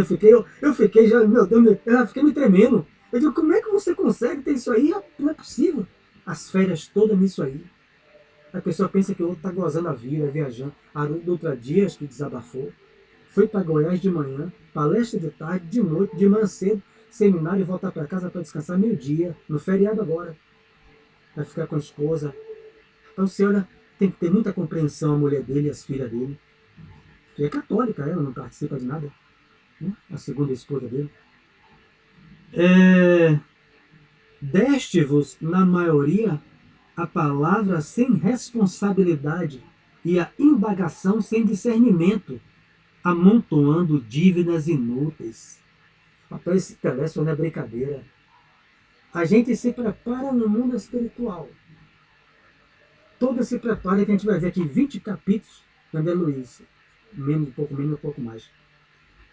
eu fiquei já, meu Deus, eu fiquei me tremendo. Eu digo, como é que você consegue ter isso aí? Não é possível. As férias todas nisso aí. A pessoa pensa que o outro está gozando a vida, viajando. Haroldo, outro dia, acho que desabafou. Foi para Goiás de manhã, palestra de tarde, de noite, de manhã cedo, seminário e voltar para casa para descansar meio-dia, no feriado agora. Vai ficar com a esposa. Então você olha, tem que ter muita compreensão a mulher dele e as filhas dele. Que é católica, ela não participa de nada. Né? A segunda esposa dele. Deste-vos, na maioria, a palavra sem responsabilidade e a indagação sem discernimento, amontoando dívidas inúteis. Rapaz, esse telefone é brincadeira. A gente se prepara no mundo espiritual. Todo esse preparo que a gente vai ver aqui 20 capítulos na André Luiz. Um pouco mais.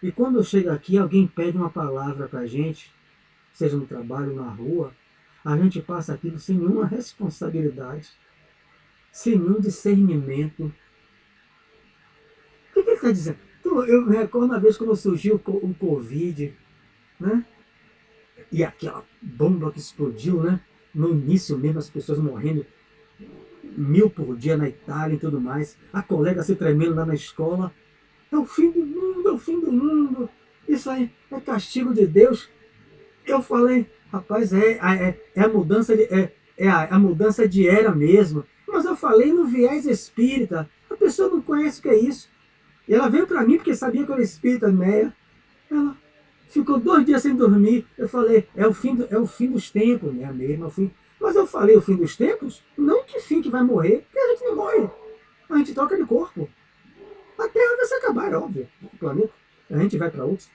E quando chega aqui, alguém pede uma palavra para a gente, seja no trabalho, na rua, a gente passa aquilo sem nenhuma responsabilidade, sem nenhum discernimento. O que ele está dizendo? Então, eu me recordo uma vez quando surgiu o Covid, né? E aquela bomba que explodiu, né? No início mesmo, as pessoas morrendo, 1000 por dia na Itália e tudo mais. A colega se tremendo lá na escola. É o fim do mundo, é o fim do mundo. Isso aí é castigo de Deus. Eu falei, rapaz, a mudança a mudança de era mesmo. Mas eu falei no viés espírita. A pessoa não conhece o que é isso. E ela veio para mim porque sabia que eu era espírita, né? Ela ficou 2 dias sem dormir. Eu falei, é o fim dos tempos, né? Mesmo, é o fim. Mas eu falei o fim dos tempos, não que fim que vai morrer, porque a gente não morre. A gente troca de corpo. A Terra vai se acabar, é óbvio. O planeta. A gente vai para outros.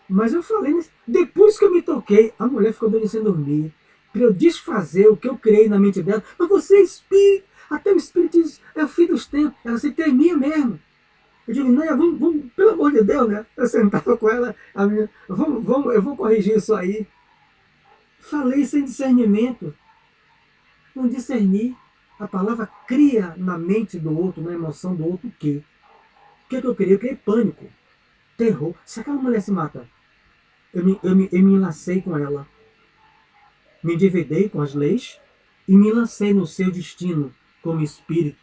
Mas eu falei, depois que eu me toquei, a mulher ficou bem sem dormir. Para eu desfazer o que eu criei na mente dela. Mas você é espírito. Até o espírito diz, é o fim dos tempos. Ela se temia mesmo. Eu digo, não, vamos, pelo amor de Deus, né? Eu sentava com ela, eu vou corrigir isso aí. Falei sem discernimento. Não discernir. A palavra cria na mente do outro, na emoção do outro, o quê? O que eu criei? Eu criei pânico, terror. Se aquela mulher se mata, eu me enlacei com ela. Me endividei com as leis e me lancei no seu destino como espírito,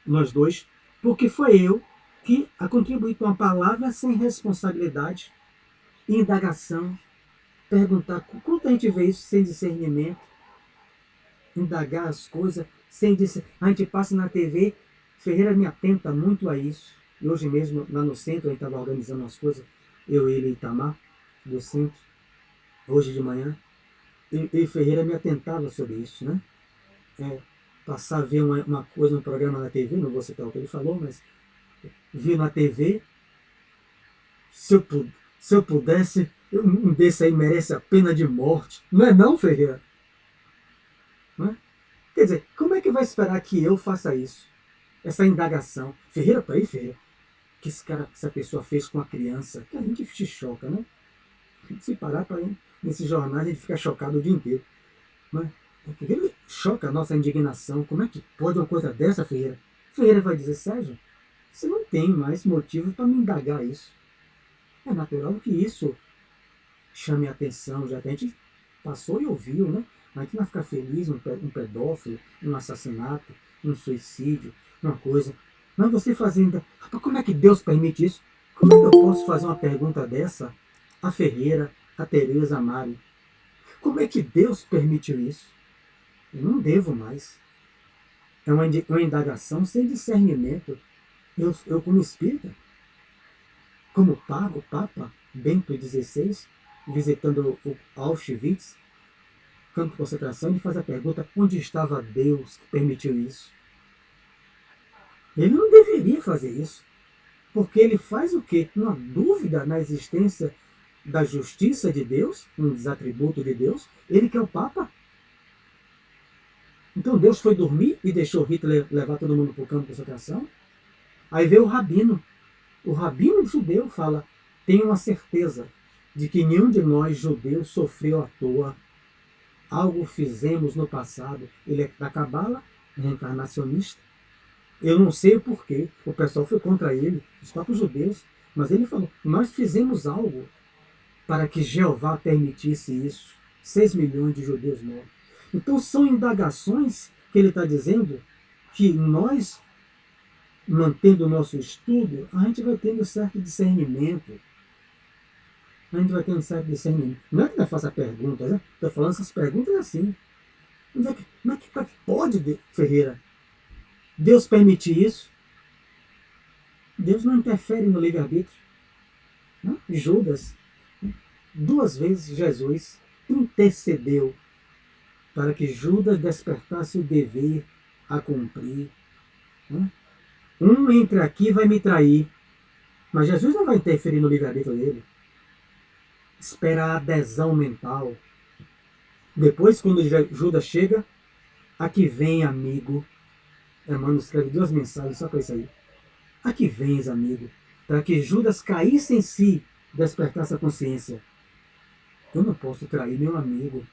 nós dois, porque foi eu que a contribuí com a palavra sem responsabilidade, indagação, perguntar. Quanto a gente vê isso sem discernimento? Indagar as coisas sem discernimento. A gente passa na TV, Ferreira me atenta muito a isso. E hoje mesmo, lá no centro, a gente estava organizando as coisas, eu, ele e Itamar, do centro, hoje de manhã. E Ferreira me atentava sobre isso, né? Passar a ver uma coisa, um programa na TV, não vou citar o que ele falou, mas vi na TV, se eu pudesse, um desse aí merece a pena de morte. Não é não, Ferreira? Não é? Quer dizer, como é que vai esperar que eu faça isso? Essa indagação. Ferreira, para aí, Ferreira, que essa pessoa fez com a criança, que a gente se choca, né? Se parar para ir nesses jornais, a gente fica chocado o dia inteiro. Mas ele choca a nossa indignação. Como é que pode uma coisa dessa, Ferreira? Ferreira vai dizer, Sérgio, você não tem mais motivo para me indagar isso. É natural que isso chame a atenção, já que a gente passou e ouviu, né? A gente não vai ficar feliz, um pedófilo, um assassinato, um suicídio, uma coisa. Mas você fazendo... Como é que Deus permite isso? Como é que eu posso fazer uma pergunta dessa a Ferreira, a Tereza, a Mari? Como é que Deus permitiu isso? Eu não devo mais. É uma indagação sem discernimento. Eu como espírita, como o Papa Bento XVI, visitando o Auschwitz, campo de concentração, ele faz a pergunta, onde estava Deus que permitiu isso? Ele não deveria fazer isso, porque ele faz o quê? Uma dúvida na existência da justiça de Deus, um desatributo de Deus, ele que é o Papa. Então Deus foi dormir e deixou Hitler levar todo mundo para o campo de concentração. Aí veio o rabino judeu, fala, tenho a certeza de que nenhum de nós, judeus, sofreu à toa. Algo fizemos no passado. Ele é da Cabala, reencarnacionista. Eu não sei o porquê. O pessoal foi contra ele, os próprios judeus. Mas ele falou, nós fizemos algo para que Jeová permitisse isso. 6 milhões de judeus mortos. Então são indagações que ele está dizendo que nós, mantendo o nosso estudo, a gente vai tendo certo discernimento. A gente vai tendo certo discernimento. Não é que eu faça perguntas, né? Estou falando essas perguntas assim. Como é que pode, Ferreira, Deus permitir isso? Deus não interfere no livre-arbítrio. Judas, 2 vezes Jesus intercedeu para que Judas despertasse o dever a cumprir. Um entre aqui vai me trair, mas Jesus não vai interferir no livre-arbítrio dele. Espera a adesão mental. Depois, quando Judas chega, aqui vem, amigo. Emmanuel escreve 2 mensagens só para isso aí. Aqui vens, amigo, para que Judas caísse em si, despertasse a consciência. Eu não posso trair meu amigo.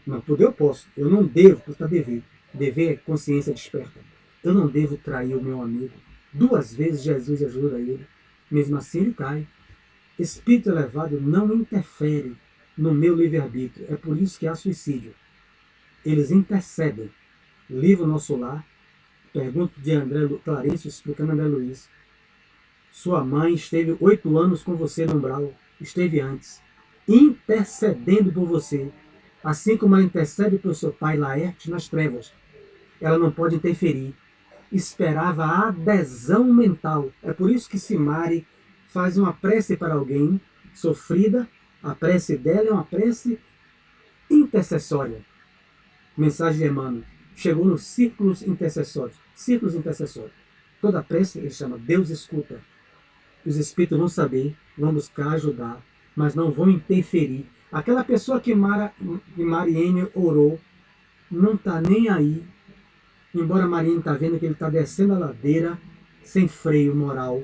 Não, poder eu posso. Eu não devo, porque está dever. Dever é consciência desperta. Eu não devo trair o meu amigo. 2 vezes Jesus ajuda ele. Mesmo assim ele cai. Espírito elevado não interfere no meu livre-arbítrio. É por isso que há suicídio. Eles intercedem. Livro Nosso Lar. Pergunta de André Clarencio, explicando André Luiz. Sua mãe esteve 8 anos com você no umbral. Esteve antes. Intercedendo por você. Assim como ela intercede pelo seu pai Laerte nas trevas. Ela não pode interferir. Esperava a adesão mental. É por isso que Simari faz uma prece para alguém sofrida. A prece dela é uma prece intercessória. Mensagem de Emmanuel. Chegou nos círculos intercessórios. Círculos intercessórios. Toda prece ele chama Deus escuta. Os espíritos vão saber, vão buscar ajudar, mas não vão interferir. Aquela pessoa que Mariene orou não está nem aí. Embora Mariene está vendo que ele está descendo a ladeira sem freio moral,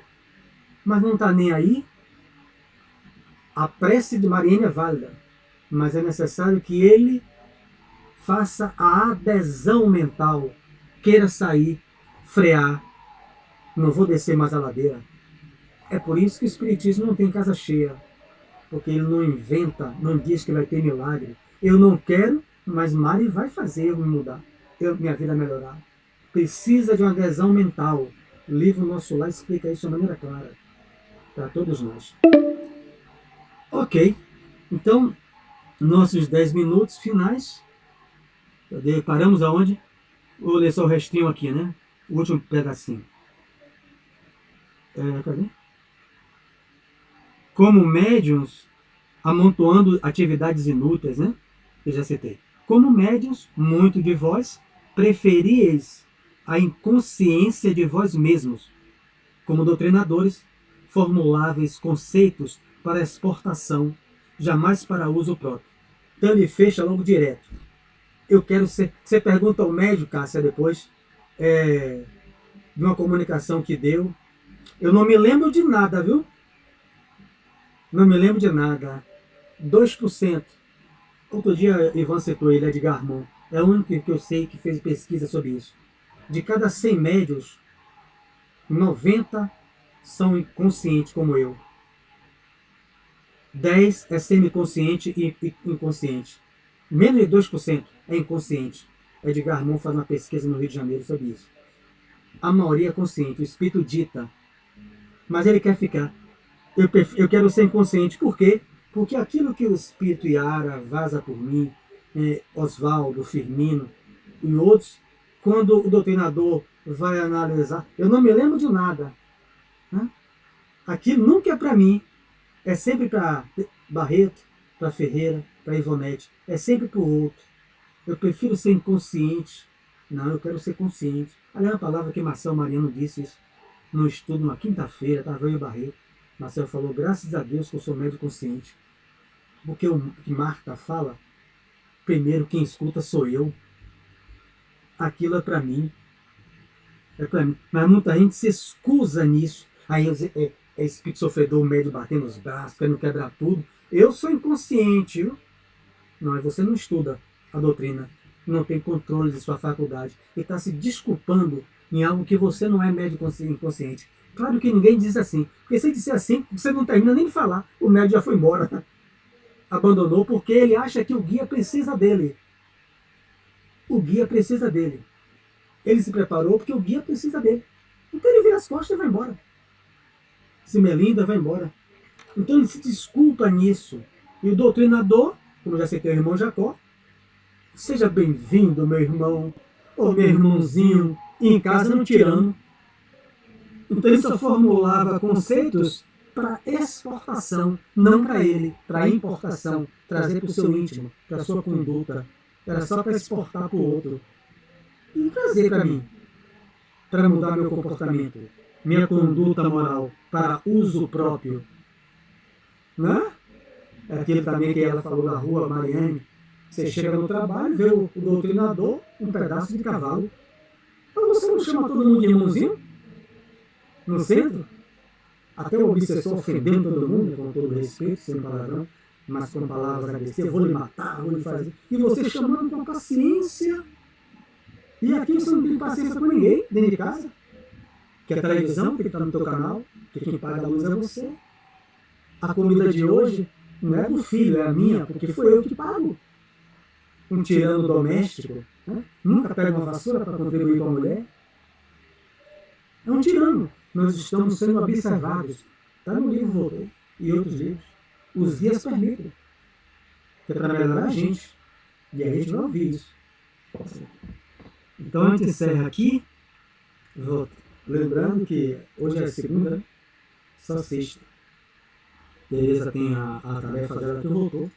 mas não está nem aí. A prece de Mariene é válida, mas é necessário que ele faça a adesão mental, queira sair, frear, não vou descer mais a ladeira. É por isso que o Espiritismo não tem casa cheia, porque ele não inventa, não diz que vai ter milagre. Eu não quero, mas Mari vai fazer eu me mudar, minha vida melhorar. Precisa de uma adesão mental. O livro Nosso Lar explica isso de maneira clara para todos nós. Ok, então nossos 10 minutos finais. Paramos aonde? Vou ler só o restinho aqui, né? O último pedacinho. Cadê? Como médiuns, amontoando atividades inúteis, né? Eu já citei. Como médiuns, muito de vós preferieis a inconsciência de vós mesmos. Como doutrinadores, formuláveis conceitos para exportação, jamais para uso próprio. Então ele fecha logo direto. Eu quero ser... Você pergunta ao médium, Cássia, depois, de uma comunicação que deu. Eu não me lembro de nada, viu? Não me lembro de nada. 2%. Outro dia, Ivan citou ele, Edgar Armand. É o único que eu sei que fez pesquisa sobre isso. De cada 100 médios, 90 são inconscientes, como eu. 10 é semiconsciente e inconsciente. Menos de 2% é inconsciente. Edgar Armand faz uma pesquisa no Rio de Janeiro sobre isso. A maioria é consciente, o espírito dita. Mas ele quer ficar. Eu quero ser inconsciente. Por quê? Porque aquilo que o espírito Yara vaza por mim, Oswaldo, Firmino e outros, quando o doutrinador vai analisar, eu não me lembro de nada. Né? Aquilo nunca é para mim. É sempre para Barreto, para Ferreira, para Ivonete. É sempre para o outro. Eu prefiro ser inconsciente. Não, eu quero ser consciente. Aliás, a palavra que Marcel Mariano disse isso no estudo, numa quinta-feira, estava eu e Barreto. Marcel falou, graças a Deus que eu sou médio consciente. Porque o que Marta fala, primeiro quem escuta sou eu. Aquilo é para mim. É para mim. Mas muita gente se escusa nisso. Aí é espírito sofredor, medo, batendo os braços, querendo quebrar tudo. Eu sou inconsciente, viu? Não, você não estuda a doutrina, não tem controle de sua faculdade e está se desculpando em algo que você não é médio inconsciente. Claro que ninguém diz assim, porque se disser assim, você não termina nem de falar, o médio já foi embora, abandonou, porque ele acha que o guia precisa dele. O guia precisa dele. Ele se preparou porque o guia precisa dele. Então ele vira as costas e vai embora. Se Melinda vai embora. Então ele se desculpa nisso. E o doutrinador, como já citei o irmão Jacó, seja bem-vindo, meu irmão, ou meu irmãozinho, em casa não tirando. Então ele só formulava conceitos para exportação, não para ele, para importação, trazer para o seu íntimo, para a sua conduta. Era só para exportar para o outro. E trazer para mim, para mudar meu comportamento, minha conduta moral, para uso próprio. Né? É aquilo também que ela falou da rua, Mariane. Você chega no trabalho, vê o doutrinador, um pedaço de cavalo. Mas você não chama todo mundo de irmãozinho? No centro? Até o obsessor ofendendo todo mundo, com todo respeito, sem palavrão, mas com palavras agressivas, vou lhe matar, vou lhe fazer. E você chamando com paciência. E aqui você não tem paciência com ninguém, dentro de casa. Que a televisão tem que estar no teu canal, que quem paga a luz é você. A comida de hoje não é do filho, é a minha, porque foi eu que pago. Um tirano doméstico, né? Nunca pega uma vassoura para contribuir com a mulher. É um tirano. Nós estamos sendo observados. Está no livro Voltou e outros livros. Os guias permitem. Que é para melhorar a gente. E a gente vai ouvir isso. Então a gente encerra aqui. Lembrando que hoje é segunda, né? Só sexta. Tereza tem a tarefa dela que voltou.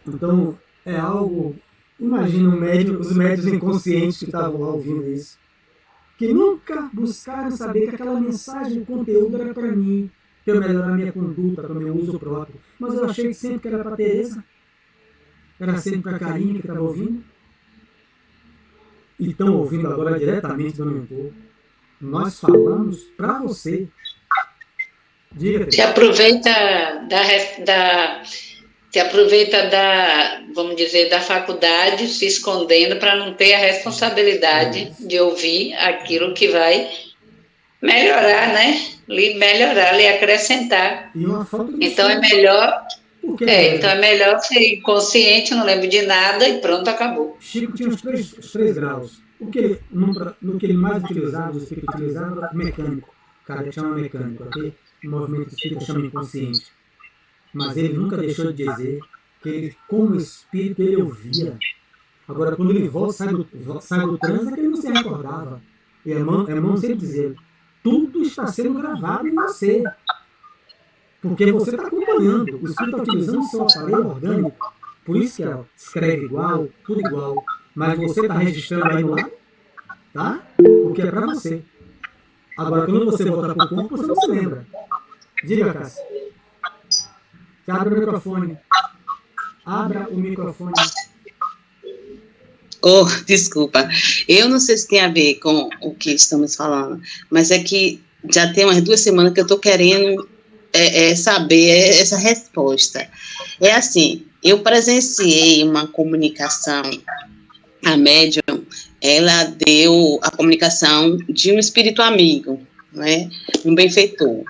Então é algo. Imagina os médios inconscientes que estavam lá ouvindo isso. Que nunca buscaram saber que aquela mensagem, o conteúdo era para mim, para eu melhorar a minha conduta, para o meu uso próprio. Mas eu achei que sempre que era para Tereza, era sempre para a Karine que estava ouvindo. E estão ouvindo agora diretamente do mentor. Nós falamos para você. Diga, Se aproveita vamos dizer, da faculdade, se escondendo para não ter a responsabilidade de ouvir aquilo que vai melhorar, né? Lhe acrescentar. Então é melhor. Então é melhor ser inconsciente, não lembro de nada e pronto, acabou. Chico tinha os três graus. No que ele mais utilizava, o espírito utilizava, era mecânico. O cara chama mecânico, ok? O movimento espírita chama inconsciente. Mas ele nunca deixou de dizer que ele, como espírito, ele ouvia. Agora, quando ele volta, sai do trânsito, ele não se recordava. E a mão sempre dizia, tudo está sendo gravado em você. Porque você está acompanhando. O espírito está utilizando o seu aparelho orgânico. Por isso que escreve igual, tudo igual. Mas você está registrando aí no lado, tá? Porque é para você. Agora, quando você voltar para o corpo, você não se lembra. Diga, Cássia. Abra o microfone. Abra o microfone. Oh, desculpa. Eu não sei se tem a ver com o que estamos falando, mas é que já tem umas 2 semanas que eu estou querendo saber essa resposta. É assim, eu presenciei uma comunicação, a médium, ela deu a comunicação de um espírito amigo, né, um benfeitor.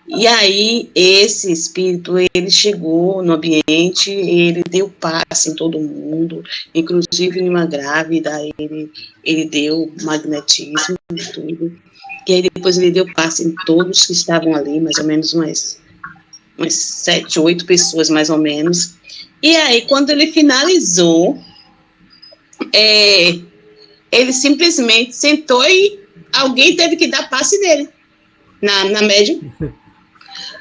E aí, esse espírito, ele chegou no ambiente, ele deu passe em todo mundo, inclusive em uma grávida, ele deu magnetismo e tudo. E aí, depois ele deu passe em todos que estavam ali, mais ou menos umas 7, 8 pessoas, mais ou menos. E aí, quando ele finalizou, ele simplesmente sentou e alguém teve que dar passe nele, na médium.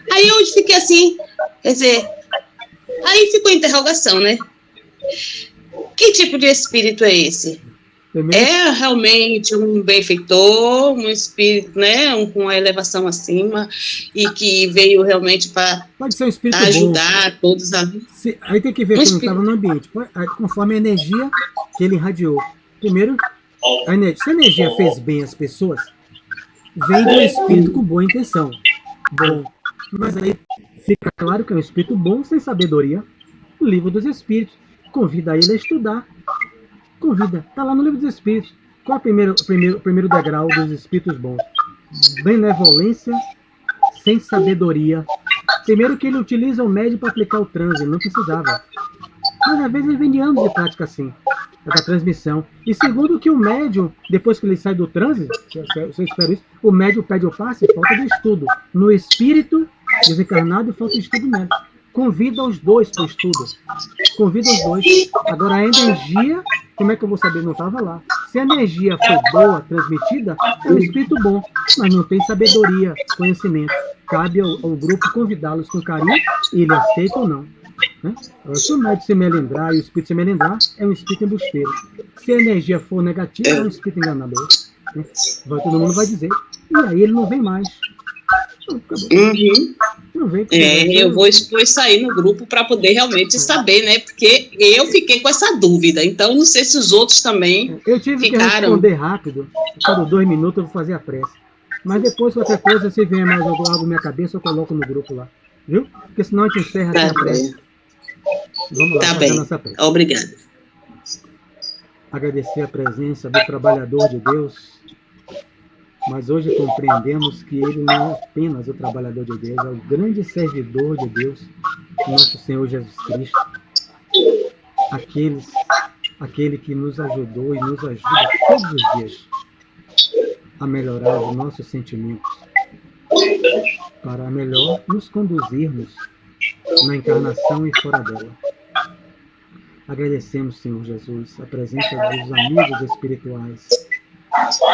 Aí eu fiquei assim, quer dizer, aí ficou a interrogação, né? Que tipo de espírito é esse? É realmente um benfeitor, um espírito, né, com uma elevação acima e que veio realmente para ajudar bom. Todos a... Aí tem que ver como estava no ambiente, conforme a energia que ele irradiou. Primeiro, se a energia fez bem às pessoas, vem de um espírito com boa intenção. Bom, mas aí fica claro que é um espírito bom sem sabedoria. O livro dos espíritos convida ele a estudar. Convida, está lá no livro dos espíritos. Qual é o primeiro degrau dos espíritos bons? Benevolência sem sabedoria. Primeiro que ele utiliza o médium para aplicar o transe, ele não precisava. Mas às vezes ele vem de anos de prática assim, da transmissão. E segundo que o médium, depois que ele sai do transe, se eu espero isso, o médium pede o passe, falta de estudo. No espírito desencarnado, falta de estudo médico. Convida os dois para o estudo. Convida os dois. Agora, a energia, como é que eu vou saber? Não estava lá. Se a energia for boa, transmitida, é um espírito bom, mas não tem sabedoria, conhecimento. Cabe ao grupo convidá-los com carinho e ele aceita ou não. Né? Se o médico se melindrar e o espírito se melindrar, é um espírito embusteiro. Se a energia for negativa, é um espírito enganador. Né? Todo mundo vai dizer. E aí ele não vem mais. Não vem, eu vou expor isso aí no grupo para poder realmente saber, né? Porque eu fiquei com essa dúvida. Então, não sei se os outros também eu tive que responder rápido. Cada 2 minutos eu vou fazer a pressa. Mas depois, qualquer coisa, se vier mais algo na minha cabeça, eu coloco no grupo lá. Viu? Porque senão a gente encerra a pressa. Vamos lá, fazer nossa pressa. Obrigada. Agradecer a presença do trabalhador de Deus. Mas hoje compreendemos que ele não é apenas o trabalhador de Deus, é o grande servidor de Deus, nosso Senhor Jesus Cristo. Aquele que nos ajudou e nos ajuda todos os dias a melhorar os nossos sentimentos, para melhor nos conduzirmos na encarnação e fora dela. Agradecemos, Senhor Jesus, a presença dos amigos espirituais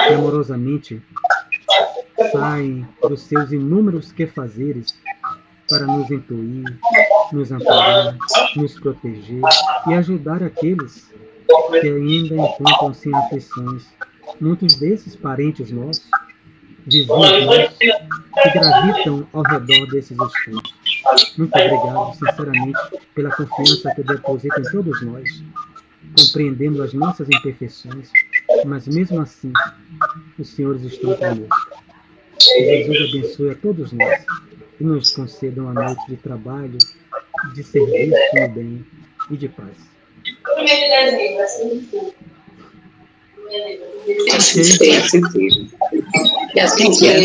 que amorosamente saem dos seus inúmeros quefazeres para nos intuir, nos amparar, nos proteger e ajudar aqueles que ainda encontram-se em aflições. Muitos desses parentes nossos, vizinhos nossos, que gravitam ao redor desses estudos. Muito obrigado, sinceramente, pela confiança que deposita em todos nós, compreendendo as nossas imperfeições, mas mesmo assim, os senhores estão conosco. Que Jesus abençoe a todos nós e nos conceda uma noite de trabalho, de serviço no bem e de paz. Que assim seja.